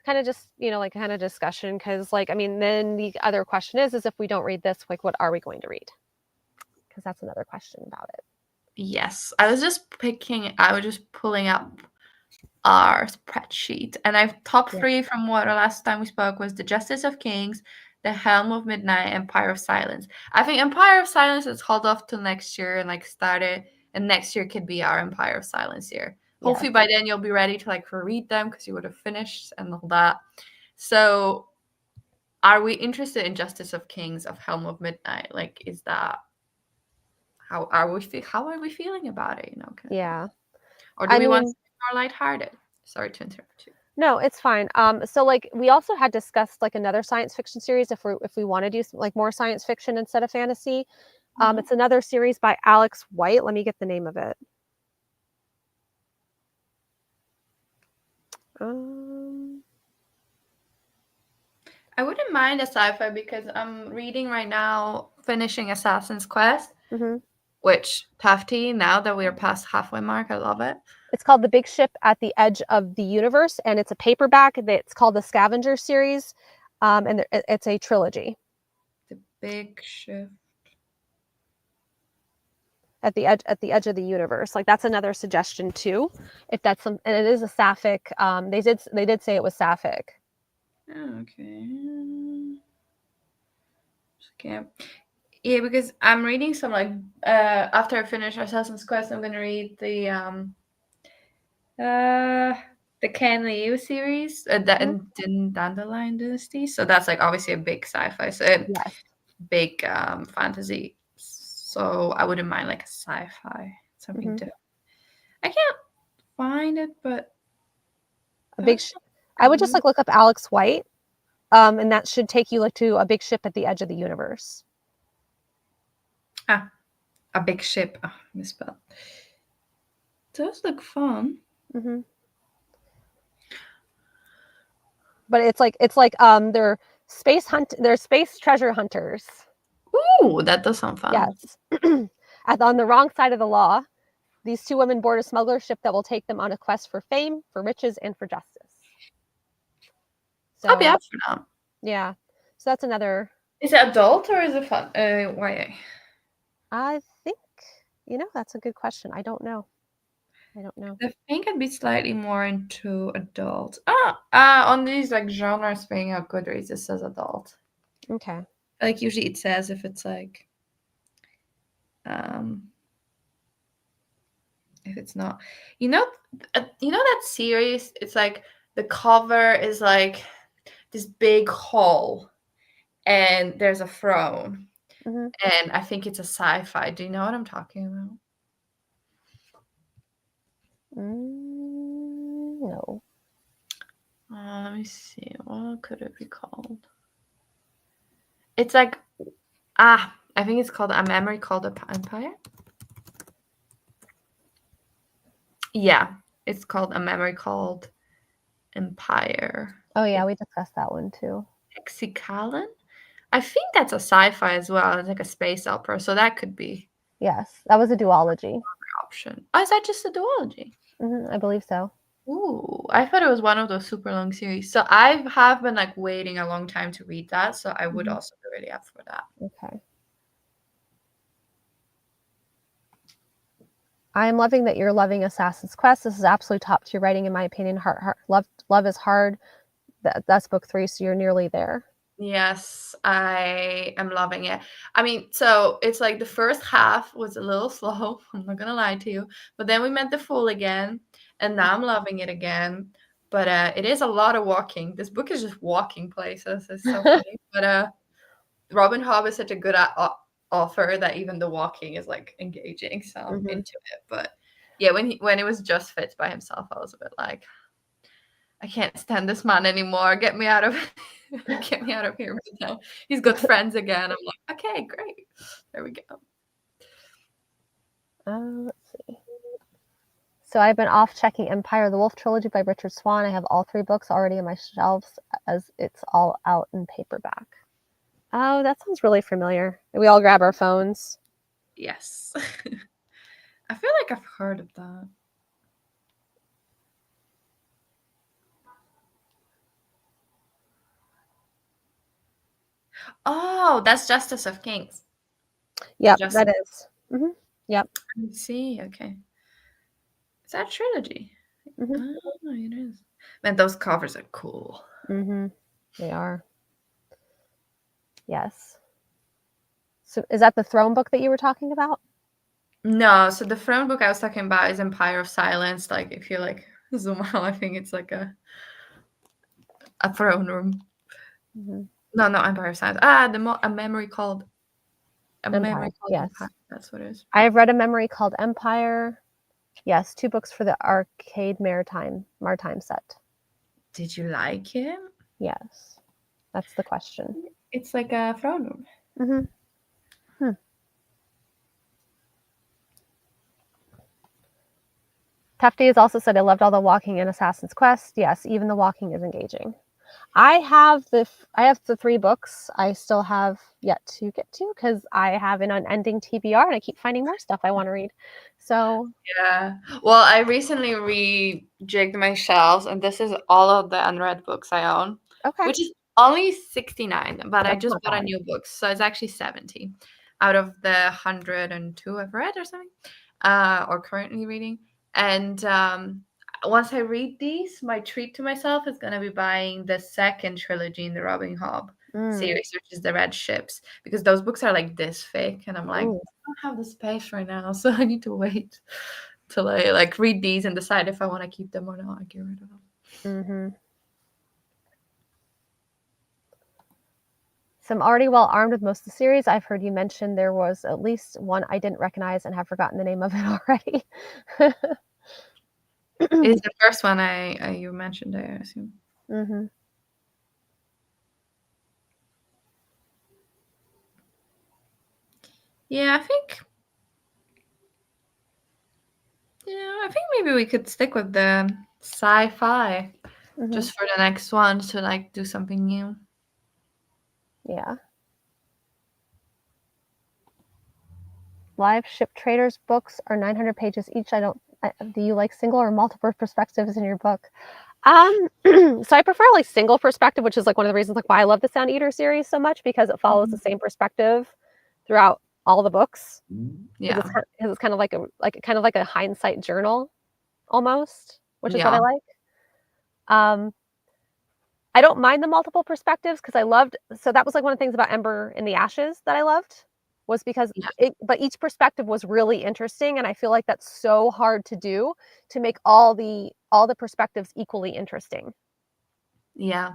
kind of just like kind of discussion because like I mean then the other question is if we don't read this like what are we going to read? Because that's another question about it. Yes. I was just pulling up our spreadsheet. And I've top Yeah. three from what the last time we spoke was The Justice of Kings, The Helm of Midnight, Empire of Silence. I think Empire of Silence is held off till next year and like started, and next year could be our Empire of Silence year. Yes. Hopefully by then you'll be ready to like reread them because you would have finished and all that. So are we interested in Justice of Kings of Helm of Midnight? Like, is that how are we feeling about it? Kind of thing. Yeah. Or do I we want mean, something more lighthearted? Sorry to interrupt you. no, it's fine. So like we also had discussed like another science fiction series if we want to do some, like more science fiction instead of fantasy. It's another series by Alex White. Let me get the name of it. I wouldn't mind a sci-fi because I'm reading right now, finishing Assassin's Quest, which Tafty, now that we are past halfway mark, I love it. It's called The Big Ship at the Edge of the Universe, and it's a paperback. It's called the Scavenger series, and it's a trilogy. The Big Ship at the edge of the universe. Like that's another suggestion too. If that's some, and it is a sapphic. They did say it was sapphic. Oh, okay. Okay. Yeah, because I'm reading some like after I finish Assassin's Quest, I'm gonna read the Ken Liu series, Dandelion Dynasty. So that's like obviously a big sci-fi, so Yes. big fantasy. So I wouldn't mind like a sci-fi, something different. I can't find it, but a big. I would just like look up Alex White, and that should take you like to a big ship at the edge of the universe. Ah, a big ship. Oh, misspelled. Does look fun. But it's like they're they're space treasure hunters. Ooh, that does sound fun. Yes. On the wrong side of the law, these two women board a smuggler ship that will take them on a quest for fame, for riches, and for justice. So, I'll be up for that. Yeah. So that's another. Is it adult or is it fun? YA? I think, that's a good question. I don't know. I think I'd be slightly more into adult. On these like genres thing at Goodreads, it says adult. Okay. Like usually it says if it's like, if it's not, that series. It's like the cover is like this big hall, and there's a throne, and I think it's a sci-fi. Do you know what I'm talking about? No. Let me see. What could it be called? It's like, I think it's called A Memory Called Empire. Yeah, it's called A Memory Called Empire. Oh yeah, we discussed that one too. Hexicalan? I think that's a sci-fi as well. It's like a space opera, so that could be. Yes, that was a duology. Option. Oh, is that just a duology? I believe so. Ooh, I thought it was one of those super long series. So I have been like waiting a long time to read that, so I would also be really up for that. Okay. I am loving that you're loving Assassin's Quest. This is absolutely top tier writing in my opinion. Love is hard. That's book 3, so you're nearly there. Yes, I am loving it. I mean, so it's like the first half was a little slow. I'm not gonna lie to you, but then we met the fool again, and now I'm loving it again. But it is a lot of walking. This book is just walking places. It's so funny. But Robin Hobb is such a good author that even the walking is like engaging. So I'm into it. But yeah, when it was just Fitz by himself, I was a bit like, I can't stand this man anymore. Get me out of here right now. He's got friends again. I'm like, okay, great. There we go. Let's see. So I've been off checking Empire the Wolf trilogy by Richard Swan. I have all 3 books already on my shelves as it's all out in paperback. Oh, that sounds really familiar. We all grab our phones. Yes. I feel like I've heard of that. Oh, that's Justice of Kings. Yep, that is. Yep. I see. Okay. Is that a trilogy? Oh, it is. Man, those covers are cool. They are. Yes. So is that the Throne book that you were talking about? No, so the Throne book I was talking about is Empire of Silence. Like if you like zoom out, I think it's like a throne room. No, not Empire of Silence. A memory called Empire. Yes. Empire. That's what it is. I have read a memory called Empire. Yes, 2 books for the Arcade Maritime set. Did you like it? Yes. That's the question. It's like a throne room. Tufty has also said, I loved all the walking in Assassin's Quest. Yes, even the walking is engaging. I have the 3 books I still have yet to get to because I have an unending TBR and I keep finding more stuff I want to read. So Yeah. Well, I recently rejigged my shelves, and this is all of the unread books I own, okay, which is only 69, but I that's just not bought a bad. new book, so it's actually 70 out of the 102 I've read or something, or currently reading. And once I read these, my treat to myself is gonna be buying the second trilogy in the Robin Hobb Mm. series, which is the Red Ships, because those books are like this thick, and I'm like, Ooh. don't have the space right now, so I need to wait till I like read these and decide if I want to keep them or not. I get rid of them. Mm-hmm. So I'm already well armed with most of the series. I've heard you mention there was at least one I didn't recognize and have forgotten the name of it already. It's the first one I you mentioned, I assume. Mm-hmm. Yeah, I think maybe we could stick with the sci-fi Mm-hmm. just for the next one to like do something new. Yeah. Live Ship Traders books are 900 pages each. Do you like single or multiple perspectives in your book? So I prefer like single perspective, which is like one of the reasons like why I love the Sound Eater series so much because it follows the same perspective throughout all the books. Because Yeah. it's kind of like a hindsight journal almost, which is what I Yeah. like. Um, I don't mind the multiple perspectives because that was like one of the things about Ember in the Ashes that I loved was because Yeah. but each perspective was really interesting and I feel like that's so hard to do to make all the perspectives equally interesting. Yeah.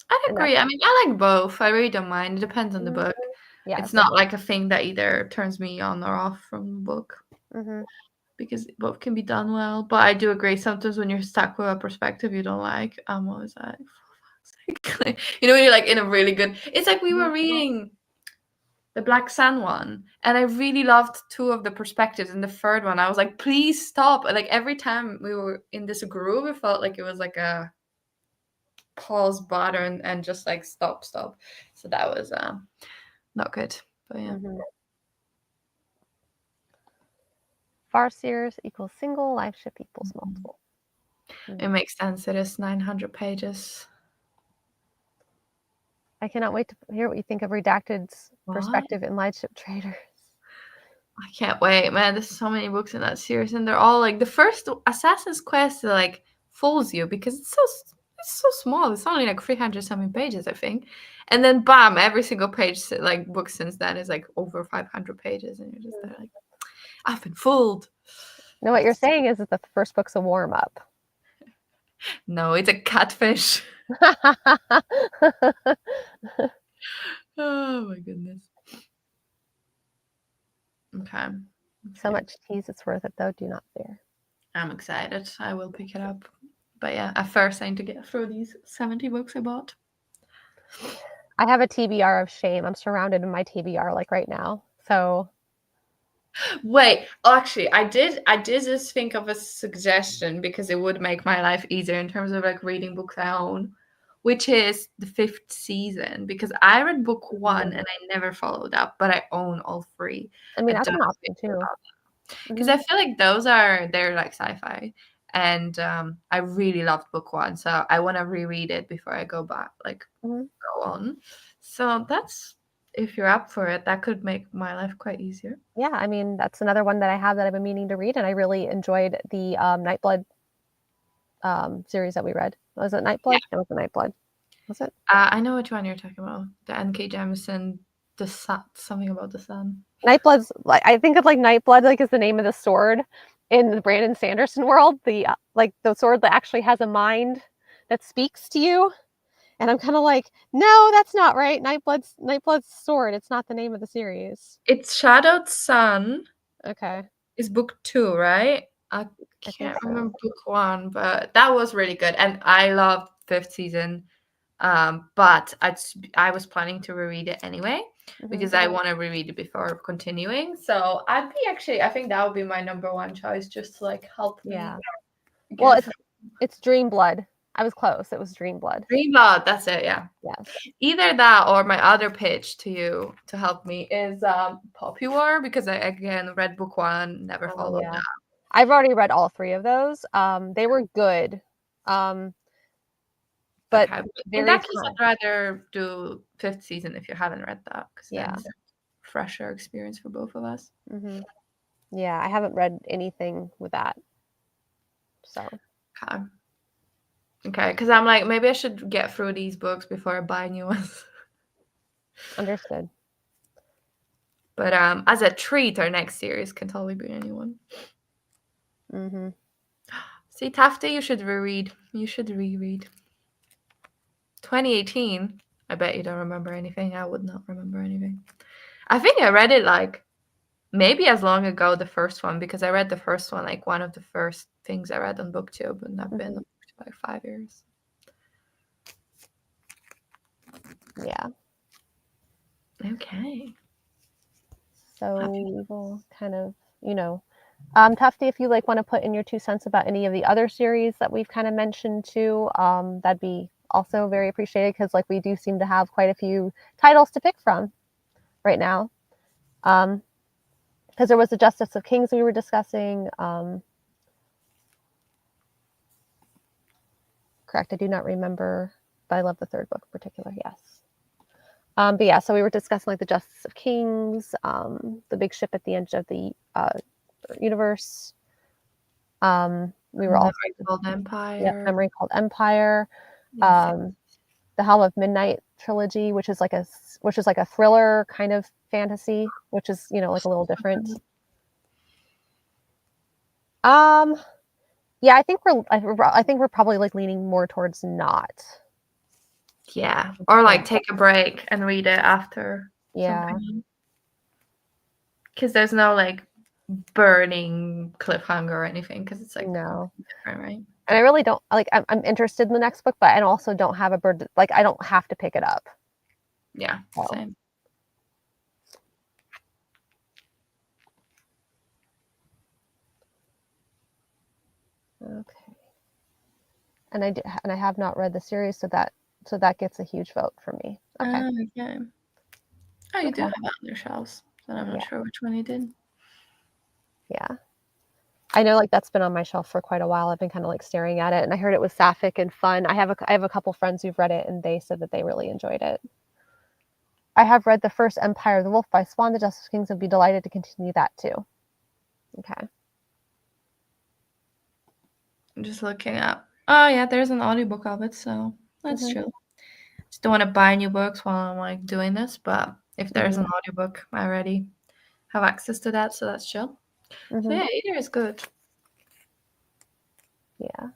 I'd And agree. that's I mean, I like both. I really don't mind. It depends on the Mhm. book. It's Yes. not like a thing that either turns me on or off from the book, Mhm. because both can be done well. But I do agree, sometimes when you're stuck with a perspective you don't like, I'm always like, for fuck's sake. When you're like in a really good, it's like we were Mhm. reading the Black Sun one, and I really loved two of the perspectives. And the third one, I was like, please stop. Like every time we were in this groove, it felt like it was like a pause button and just like stop. So that was not good. But yeah. Mhm. Farseers equals single, live ship equals multiple. It Mhm. makes sense. It is 900 pages. I cannot wait to hear what you think of Redacted's What? perspective in Live Ship Traders. I can't wait, man. There's so many books in that series, and they're all like the first Assassin's Quest like fools you because it's so small. It's only like 300 something pages, I think. And then bam, every single page like book since then is like over 500 pages, and you're just there like, I've been fooled. No, what you're saying is that the first book's a warm up. No, it's a catfish. Oh my goodness. Okay. So Okay. much tease, it's worth it though. Do not fear. I'm excited. I will pick it up. But yeah, at first I need to get through these 70 books I bought. I have a TBR of shame. I'm surrounded in my TBR like right now. So Wait, actually, I did just think of a suggestion because it would make my life easier in terms of like reading books I own, which is the fifth season. Because I read book one and I never followed up, but I own all three. I I mean, that's don't an know option too. because Mhm. I feel like they're like sci-fi, and I really loved book one, so I want to reread it before I go back, like Mhm. go on. So that's, if you're up for it, that could make my life quite easier. Yeah, I mean, that's another one that I have that I've been meaning to read, and I really enjoyed the Nightblood series that we read. Was it Yeah. Nightblood? It was the Nightblood. Was it? I know which one you're talking about. The N.K. Jemisin, the sun, something about the sun. Nightblood's like I think of like Nightblood like is the name of the sword in the Brandon Sanderson world. The like the sword that actually has a mind that speaks to you. And I'm kind of like, no, that's not right. Nightblood's sword. It's not the name of the series. It's Shadowed Sun Okay, is book two, right? I I think can't so. remember book one, but that was really good, and I loved fifth season. But I was planning to reread it anyway. because I want to reread it before continuing. So I think that would be my number one choice, just to like help me Yeah. Well, get through. it's Dream Blood. I was close. It was Dream Blood. Dream Blood, that's it, yeah. Yes. Either that or my other pitch to you to help me is Poppy War, because I again read book one, never followed Yeah. that. I've already read all 3 of those. They were good. But Okay. In very that case, time. I'd rather do 5th season if you haven't read that, because then Yeah. it's a fresher experience for both of us. Yeah, I haven't read anything with that. So. Okay, because I'm like, maybe I should get through these books before I buy new ones. Understood. But as a treat, our next series can totally be a new one. See, Tafty, you should reread. You should reread. 2018. I bet you don't remember anything. I would not remember anything. I think I read it like maybe as long ago, the first one, because I read the first one like one of the first things I read on BookTube, and I've been like 5 years. Yeah. Okay. So we will kind of, Tufty, if you like want to put in your 2 cents about any of the other series that we've kind of mentioned too, that'd be also very appreciated, because like we do seem to have quite a few titles to pick from right now. Because there was the Justice of Kings we were discussing. Correct, I do not remember, but I love the 3rd book in particular. Yes. But yeah, so we were discussing like the Justice of Kings, the big ship at the end of the universe. We were also Called Empire. Yeah, Memory Called Empire. Yes. The Helm of Midnight trilogy, which is like a thriller kind of fantasy, which is like a little different. Yeah, I think we're probably like leaning more towards not. Yeah, or like take a break and read it after. Yeah. Because there's no like burning cliffhanger or anything, because it's like No. different, right? And I really don't like. I'm interested in the next book, but I also don't have a bird. Like I don't have to pick it up. Yeah, same. Okay. And I have not read the series, so that gets a huge vote for me. Okay. Okay. Oh, you do have it on your shelves, but I'm not sure which one you did. Yeah. I know, like, that's been on my shelf for quite a while. I've been kind of like staring at it, and I heard it was sapphic and fun. I have a couple friends who've read it, and they said that they really enjoyed it. I have read the first Empire of the Wolf by Swan. The Justice Kings would be delighted to continue that too. Okay. I'm just looking up. Oh yeah, there's an audiobook of it, so that's true. Just don't want to buy new books while I'm like doing this, but if there's an audiobook, I already have access to that, so that's chill. So yeah, either is good. Yeah.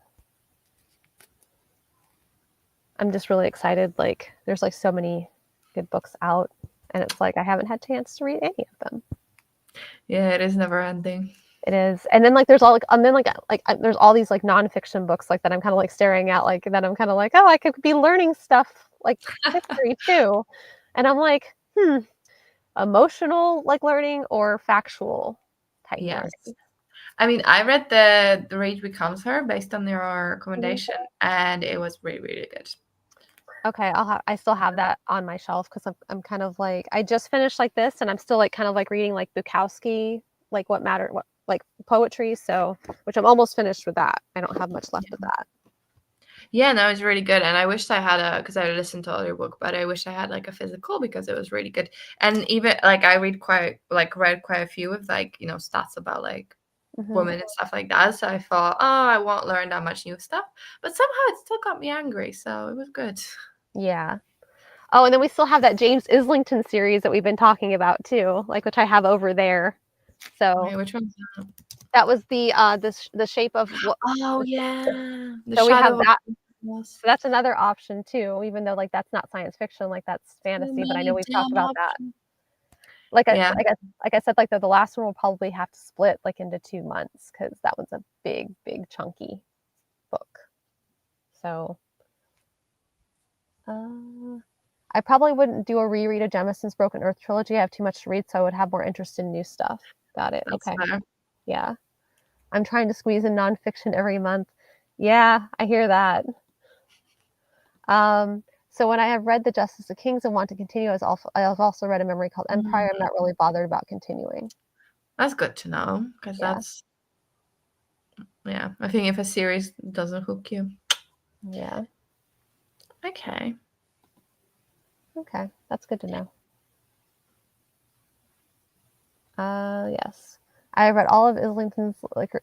I'm just really excited. Like, there's like so many good books out, and it's like I haven't had a chance to read any of them. Yeah, it is never ending. It is, and then like there's all like, and then like there's all these like nonfiction books like that I'm kind of like staring at, like that I'm kind of like, oh, I could be learning stuff like history too, and I'm like, emotional like learning or factual type learning. I mean, I read the Rage Becomes Her based on your recommendation, and it was really, really good. Okay, I still have that on my shelf, because I'm kind of like, I just finished like this, and I'm still like kind of like reading like Bukowski, like what like poetry, so which I'm almost finished with that. I don't have much left of that. Yeah, no, it's really good, and I wished I had because I listened to audiobook, but I wish I had like a physical, because it was really good. And even like I read quite a few of like stats about like women and stuff like that. So I thought, oh, I won't learn that much new stuff, but somehow it still got me angry, so it was good. Yeah. Oh, and then we still have that James Islington series that we've been talking about too, like which I have over there. So okay, which one's that? That was the shape of what. Oh yeah, So we have that. So that's another option too, even though like that's not science fiction, like that's fantasy. But I know we've talked about that. Like I said, like the last one will probably have to split like into 2 months, because that one's a big chunky book. So, I probably wouldn't do a reread of Jemison's Broken Earth trilogy. I have too much to read, so I would have more interest in new stuff. Got it. That's Okay. fair. Yeah. I'm trying to squeeze in nonfiction every month. Yeah, I hear that. So when I have read The Justice of Kings and want to continue, I have also read A Memory Called Empire. I'm not really bothered about continuing. That's good to know, because Yeah. that's, yeah, I think if a series doesn't hook you. Yeah. Okay. Okay, that's good to know. Yes. I read all of Islington's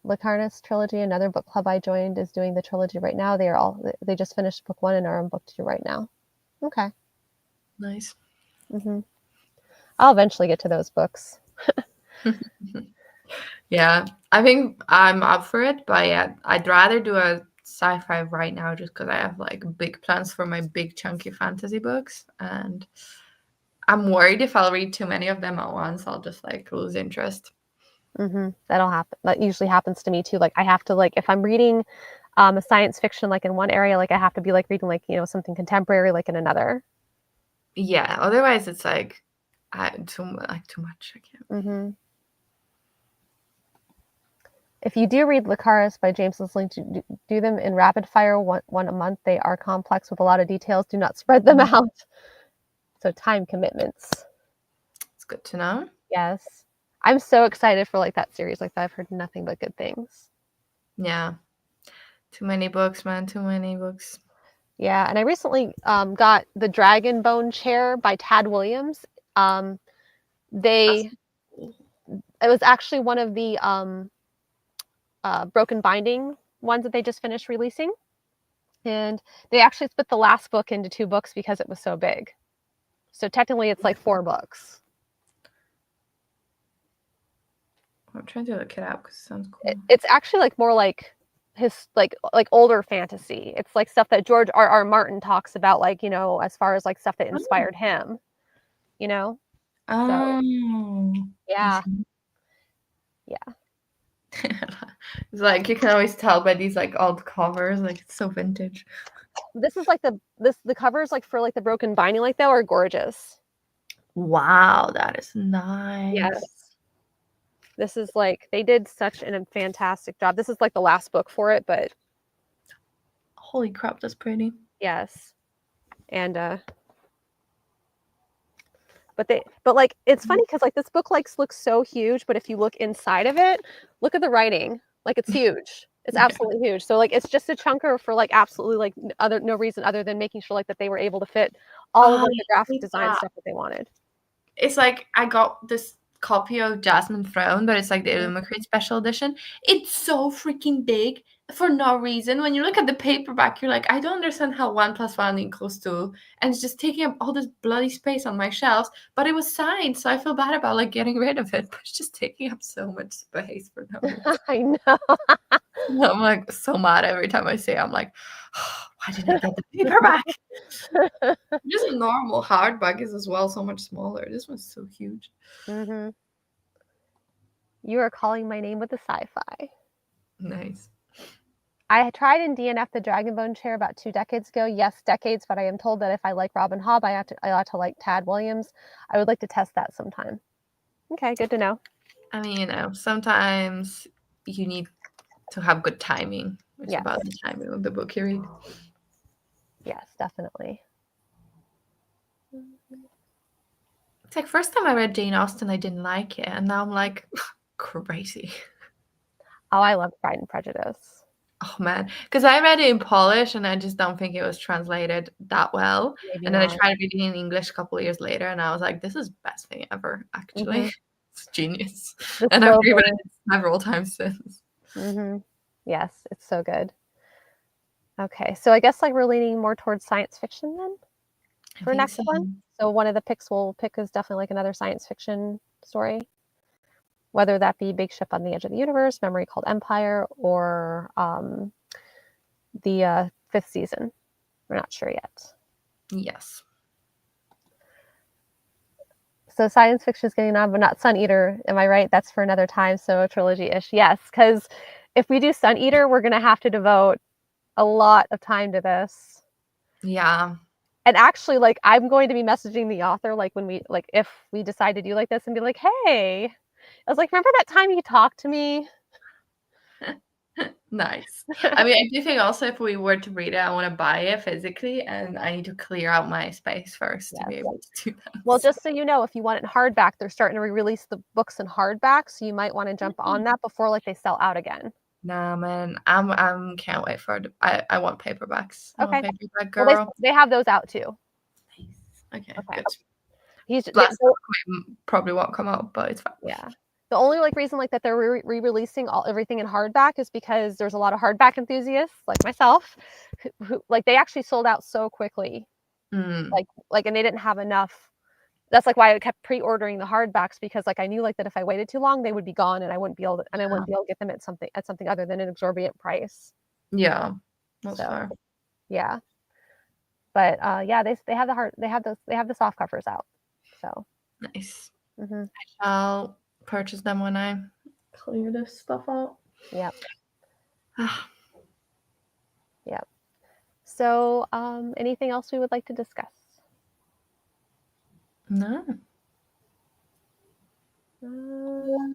Lucanus trilogy. Another book club I joined is doing the trilogy right now. They just finished book 1 and are on book 2 right now. Okay. Nice. I'll eventually get to those books. Yeah, I think I'm up for it, but yeah, I'd rather do a sci-fi right now just because I have like big plans for my big chunky fantasy books, and I'm worried if I'll read too many of them at once, I'll just like lose interest. That'll happen. That usually happens to me too. Like I have to if I'm reading a science fiction like in one area, like I have to be like reading something contemporary like in another. Yeah, otherwise it's like too much. I can't. If you do read Lucanus by James Islington, do them in rapid fire, one a month. They are complex with a lot of details. Do not spread them out. So time commitments. It's good to know. Yes. I'm so excited for that series like that. I've heard nothing but good things. Yeah. Too many books, man. Too many books. Yeah, and I recently got The Dragon Bone Chair by Tad Williams. It was actually one of the Broken Binding ones that they just finished releasing. And they actually split the last book into 2 books because it was so big. So technically it's like 4 books. I'm trying to look it up because it sounds cool. It's actually more like his older fantasy. It's like stuff that George R.R. Martin talks about, as far as stuff that inspired him. So yeah. Yeah. It's like you can always tell by these old covers, it's so vintage. This is the covers for the Broken Binding though are gorgeous. Wow, that is nice. Yes. This is they did such a fantastic job. This is the last book for it, but holy crap, that's pretty. yes. And but it's funny because this book looks so huge, but if you look inside of it, look at the writing. It's huge. It's absolutely huge. So it's just a chunker for absolutely no reason other than making sure that they were able to fit all of the graphic design stuff that they wanted. It's I got this copy of Jasmine Throne, but it's the Illumicrate special edition. It's so freaking big for no reason. When you look at the paperback, you're like, I don't understand how 1 + 1 equals 2, and it's just taking up all this bloody space on my shelves. But it was signed, so I feel bad about getting rid of it. But it's just taking up so much space for no reason. I know. I'm so mad every time I say it. I'm like, oh, why didn't I get the paperback? Just a normal hardback is as well so much smaller. This one's so huge. You are calling my name with the sci-fi. Nice. I tried in DNF the Dragonbone Chair about 2 decades ago. Yes, decades, but I am told that if I like Robin Hobb, I ought to like Tad Williams. I would like to test that sometime. Okay, good to know. I mean, sometimes you need to have good timing. It's about the timing of the book you read. Yes, definitely. It's first time I read Jane Austen, I didn't like it, and now I'm crazy. Oh, I love Pride and Prejudice. Oh man, because I read it in Polish and I just don't think it was translated that well. Maybe and then not. I tried reading in English a couple of years later, and I was like, this is the best thing ever, actually. It's genius. And I've reread it several times since. Yes, it's so good. Okay, so I guess we're leaning more towards science fiction then for next one. So one of the picks we'll pick is definitely another science fiction story, whether that be Big Ship on the Edge of the Universe, Memory Called Empire, or the 5th season. We're not sure yet. Yes. So science fiction is getting on, but not Sun Eater. Am I right? That's for another time. So a trilogy-ish. Yes, because if we do Sun Eater, we're going to have to devote a lot of time to this. Yeah. And actually, like, I'm going to be messaging the author, like, when we like, if we decide to do like this and be like, "Hey," I was like, "Remember that time you talked to me?" Nice. I mean, I do think also if we were to read it, I want to buy it physically, and I need to clear out my space first to be Yes. able to do that. Well, So. just so you know, if you want it in hardback, they're starting to re-release the books in hardback, so you might wanna jump on that before, like, they sell out again. Nah, man, I'm can't wait for it. I want paperbacks. I'm a Okay. paperback Well, girl. they have those out too. Nice. Okay, Okay. good. He's Last book probably won't come out, but it's fine. yeah. The only, like, reason, like, that they're re-releasing everything in hardback is because there's a lot of hardback enthusiasts, like myself, who like, they actually sold out so quickly. Mm, Like, and they didn't have enough. That's, like, why I kept pre-ordering the hardbacks because, like, I knew, like, that if I waited too long, they would be gone, and I yeah. wouldn't be able to get them at something other than an exorbitant price. Yeah, that's So, fair. yeah. But, yeah, they have they have the soft covers out. So, Nice. mhm. I'll purchase them when I clear this stuff out. Yep, yep. So, anything else we would like to discuss? No. Uh,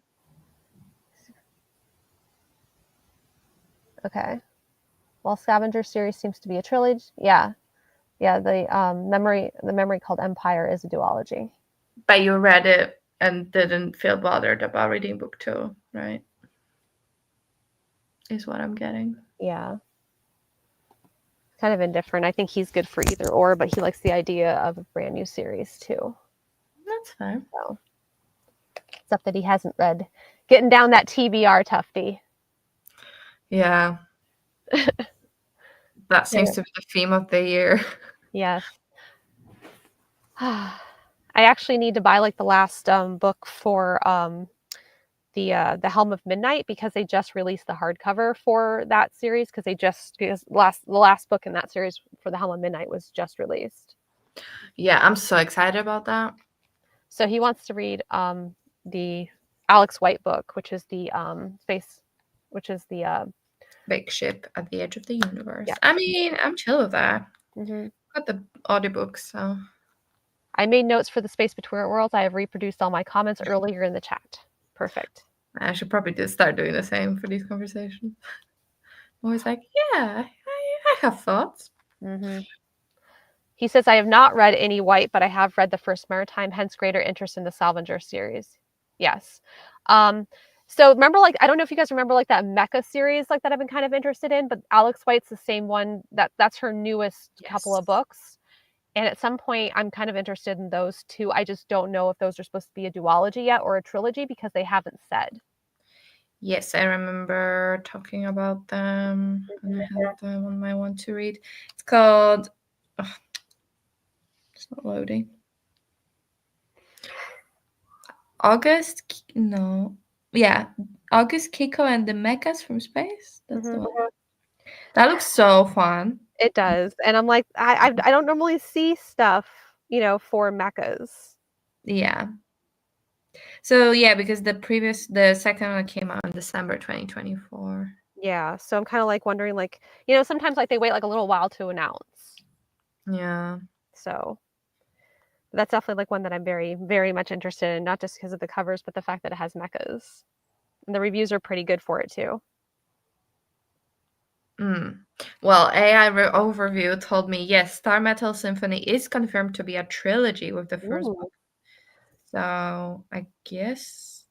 okay. Well, Scavenger series seems to be a trilogy. Yeah. Yeah, the memory called Empire is a duology. But you read it and didn't feel bothered about reading book 2, right? Is what I'm getting. Yeah. Kind of indifferent. I think he's good for either or, but he likes the idea of a brand new series too. That's fair. So, except that he hasn't read Getting Down That TBR Tufty. Yeah. That seems Yeah. to be the theme of the year. Yes. I actually need to buy like the last book for the Helm of Midnight because they just released the hardcover for that series because the last book in that series for the Helm of Midnight was just released. Yeah, I'm so excited about that. So he wants to read the Alex White book, which is the space, which is the Big ship at the edge of the universe. yeah. I mean, I'm chill with that. Hmm. Got the audiobooks, so I made notes for the Space Between Worlds. I have reproduced all my comments earlier in the chat. Perfect. I should probably just start doing the same for these conversations. I'm always like, yeah, I have thoughts. Hmm. He says, I have not read any White, but I have read the first Maritime, hence greater interest in the Salvager series. Yes. So remember, like, I don't know if you guys remember, like, that Mecha series, like, that I've been kind of interested in, but Alex White's the same one that's her newest couple Yes. of books. And at some point, I'm kind of interested in those too. I just don't know if those are supposed to be a duology yet or a trilogy because they haven't said. Yes, I remember talking about them, and I Mhm. have them on my want to read. It's called. Oh, it's not loading. August? No. Yeah, August, Kiko, and the Mechas from Space. That's the Mhm. one. That looks so fun. It does, and I'm like, I don't normally see stuff, for mechas. Yeah. So yeah, because the second one came out in December 2024. Yeah, so I'm kind of like wondering, like, sometimes like they wait like a little while to announce. Yeah. So that's definitely like one that I'm very, very much interested in, not just because of the covers, but the fact that it has mechas. And the reviews are pretty good for it too. Mm. Well, AI overview told me yes, Star Metal Symphony is confirmed to be a trilogy with the first Ooh. book. So I guess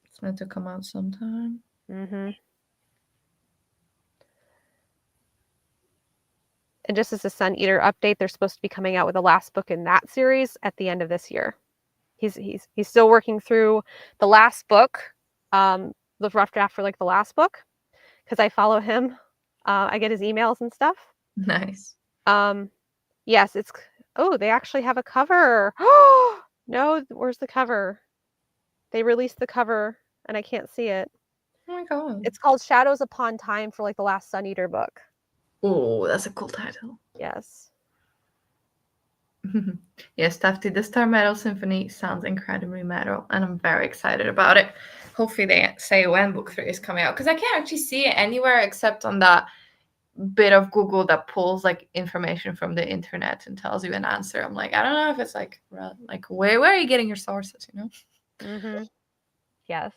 it's meant to come out sometime. Mm-hmm. And just as a Sun Eater update, they're supposed to be coming out with the last book in that series at the end of this year. He's still working through the last book, the rough draft for like the last book, because I follow him. I get his emails and stuff. Nice. Yes, they actually have a cover. No, where's the cover? They released the cover and I can't see it. Oh my god. It's called Shadows Upon Time for like the last Sun Eater book. Oh, that's a cool title. Yes. Yes, Tufty, the Star Metal Symphony sounds incredibly metal, and I'm very excited about it. Hopefully, they say when book 3 is coming out, because I can't actually see it anywhere except on that bit of Google that pulls like information from the internet and tells you an answer. I'm like, I don't know if it's like like where are you getting your sources, you know? Mhm. Yes.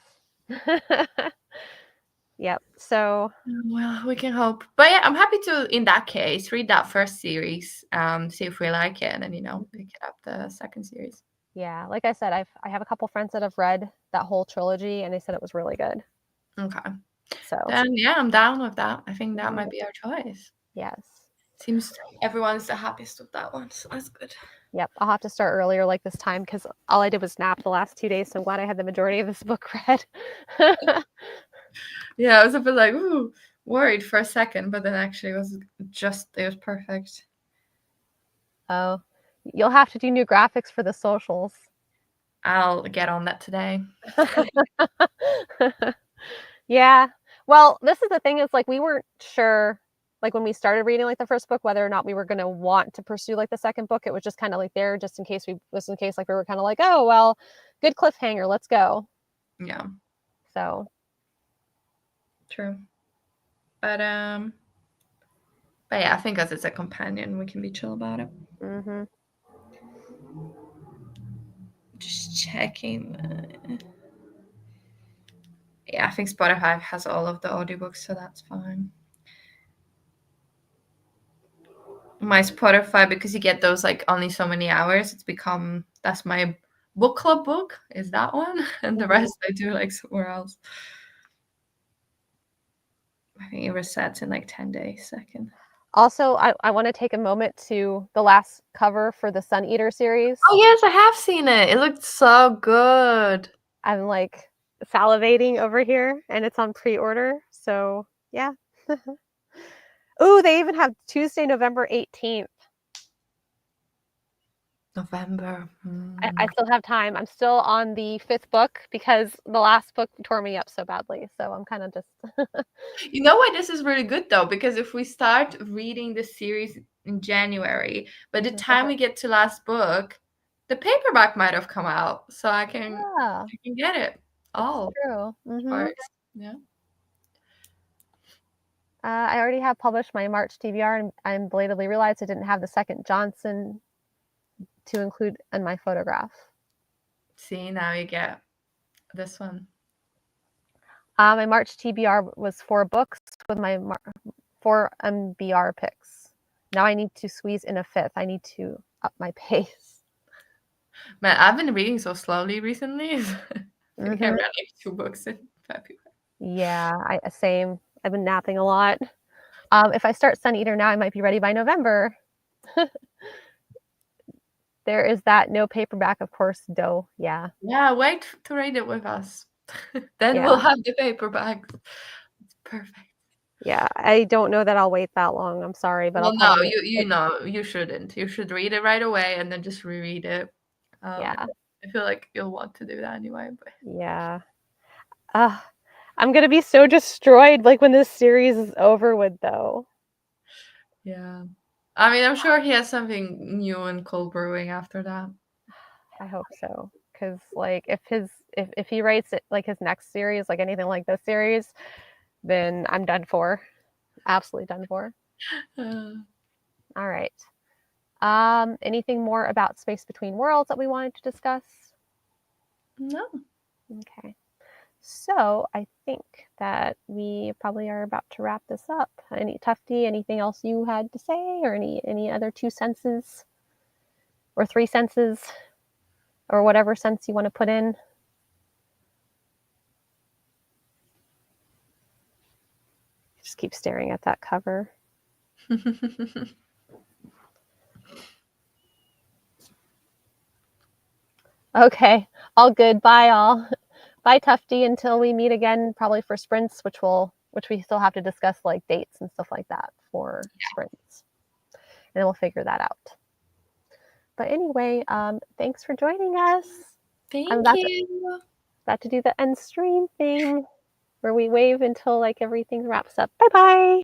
Yep. So, Well, we can hope. But yeah, I'm happy to, in that case, read that first series, see if we like it, and then pick it up the second series. yeah, like I said, I have a couple friends that have read that whole trilogy, and they said it was really good. Okay. So, Then yeah, I'm down with that. I think that mhm, might be our choice. yes. Seems everyone's the happiest with that one, so that's good. Yep, I'll have to start earlier like this time because all I did was nap the last 2 days, so I'm glad I had the majority of this book read. Yeah, I was a bit like, ooh, worried for a second, but then actually it was perfect. Oh, you'll have to do new graphics for the socials. I'll get on that today. Yeah. Well, this is the thing is, like, we weren't sure, like, when we started reading, like, the first book, whether or not we were gonna want to pursue, like, the second book. It was just kinda, like, there just in case, like, we were kinda like, "Oh, well, good cliffhanger, let's go." Yeah, So, true. But yeah, I think as it's a companion, we can be chill about it. mhm. Just checking. Yeah, I think Spotify has all of the audiobooks, so that's fine. My Spotify, because you get those like only so many hours, that's my book club book, is that one. And the Mhm. rest I do like somewhere else. I think it resets in like 10 days second. Also, I wanna take a moment to the last cover for the Sun Eater series. Oh yes, I have seen it. It looked so good. I'm, like, salivating over here, and it's on pre-order, so yeah. Ooh, they even have Tuesday, November 18th. November. I still have time. I'm still on the 5th book because the last book tore me up so badly, so I'm kinda just You know why this is really good though? Because if we start reading the series in January, by the time we get to last book, the paperback might have come out, so Yeah, I can get it it's all true. Mhm. first. Yeah. I already have published my March TBR, and I belatedly realized I didn't have the second Johnson to include in my photograph. See, now you get this one. My March TBR was 4 books with my 4 MBR picks. Now I need to squeeze in a 5th. I need to up my pace. Man, I've been reading so slowly recently. I think I read Mhm. like 2 books in February. Yeah, same. I've been napping a lot. If I start Sun Eater now, I might be ready by November. There is that no paperback, of course, dough. Yeah, Yeah, wait to read it with us. Then we'll yeah, have the paperback. It's perfect. yeah. I don't know that I'll wait that long. I'm sorry, but I'll Well, no, probably you know, you shouldn't. You should read it right away and then just reread it. yeah, I feel like you'll want to do that anyway, but yeah. Ugh, I'm gonna be so destroyed, like, when this series is over with, though. yeah. I mean, I'm sure he has something new and cool brewing after that. I hope so, because like, if he writes it like his next series, like anything like this series, then I'm done for. Absolutely done for. Uh, All right. Anything more about Space Between Worlds that we wanted to discuss? no. Okay. So I think that we probably are about to wrap this up. Any Tufty, anything else you had to say, or any other 2 senses or 3 senses or whatever sense you want to put in? Just keep staring at that cover. Okay, all good. Bye, all. Bye, Tufty. Until we meet again, probably for sprints, which we still have to discuss like dates and stuff like that for sprints, and then we'll figure that out. But anyway, thanks for joining us. I'm Thank you. about to do the end stream thing where we wave until like everything wraps up. Bye bye.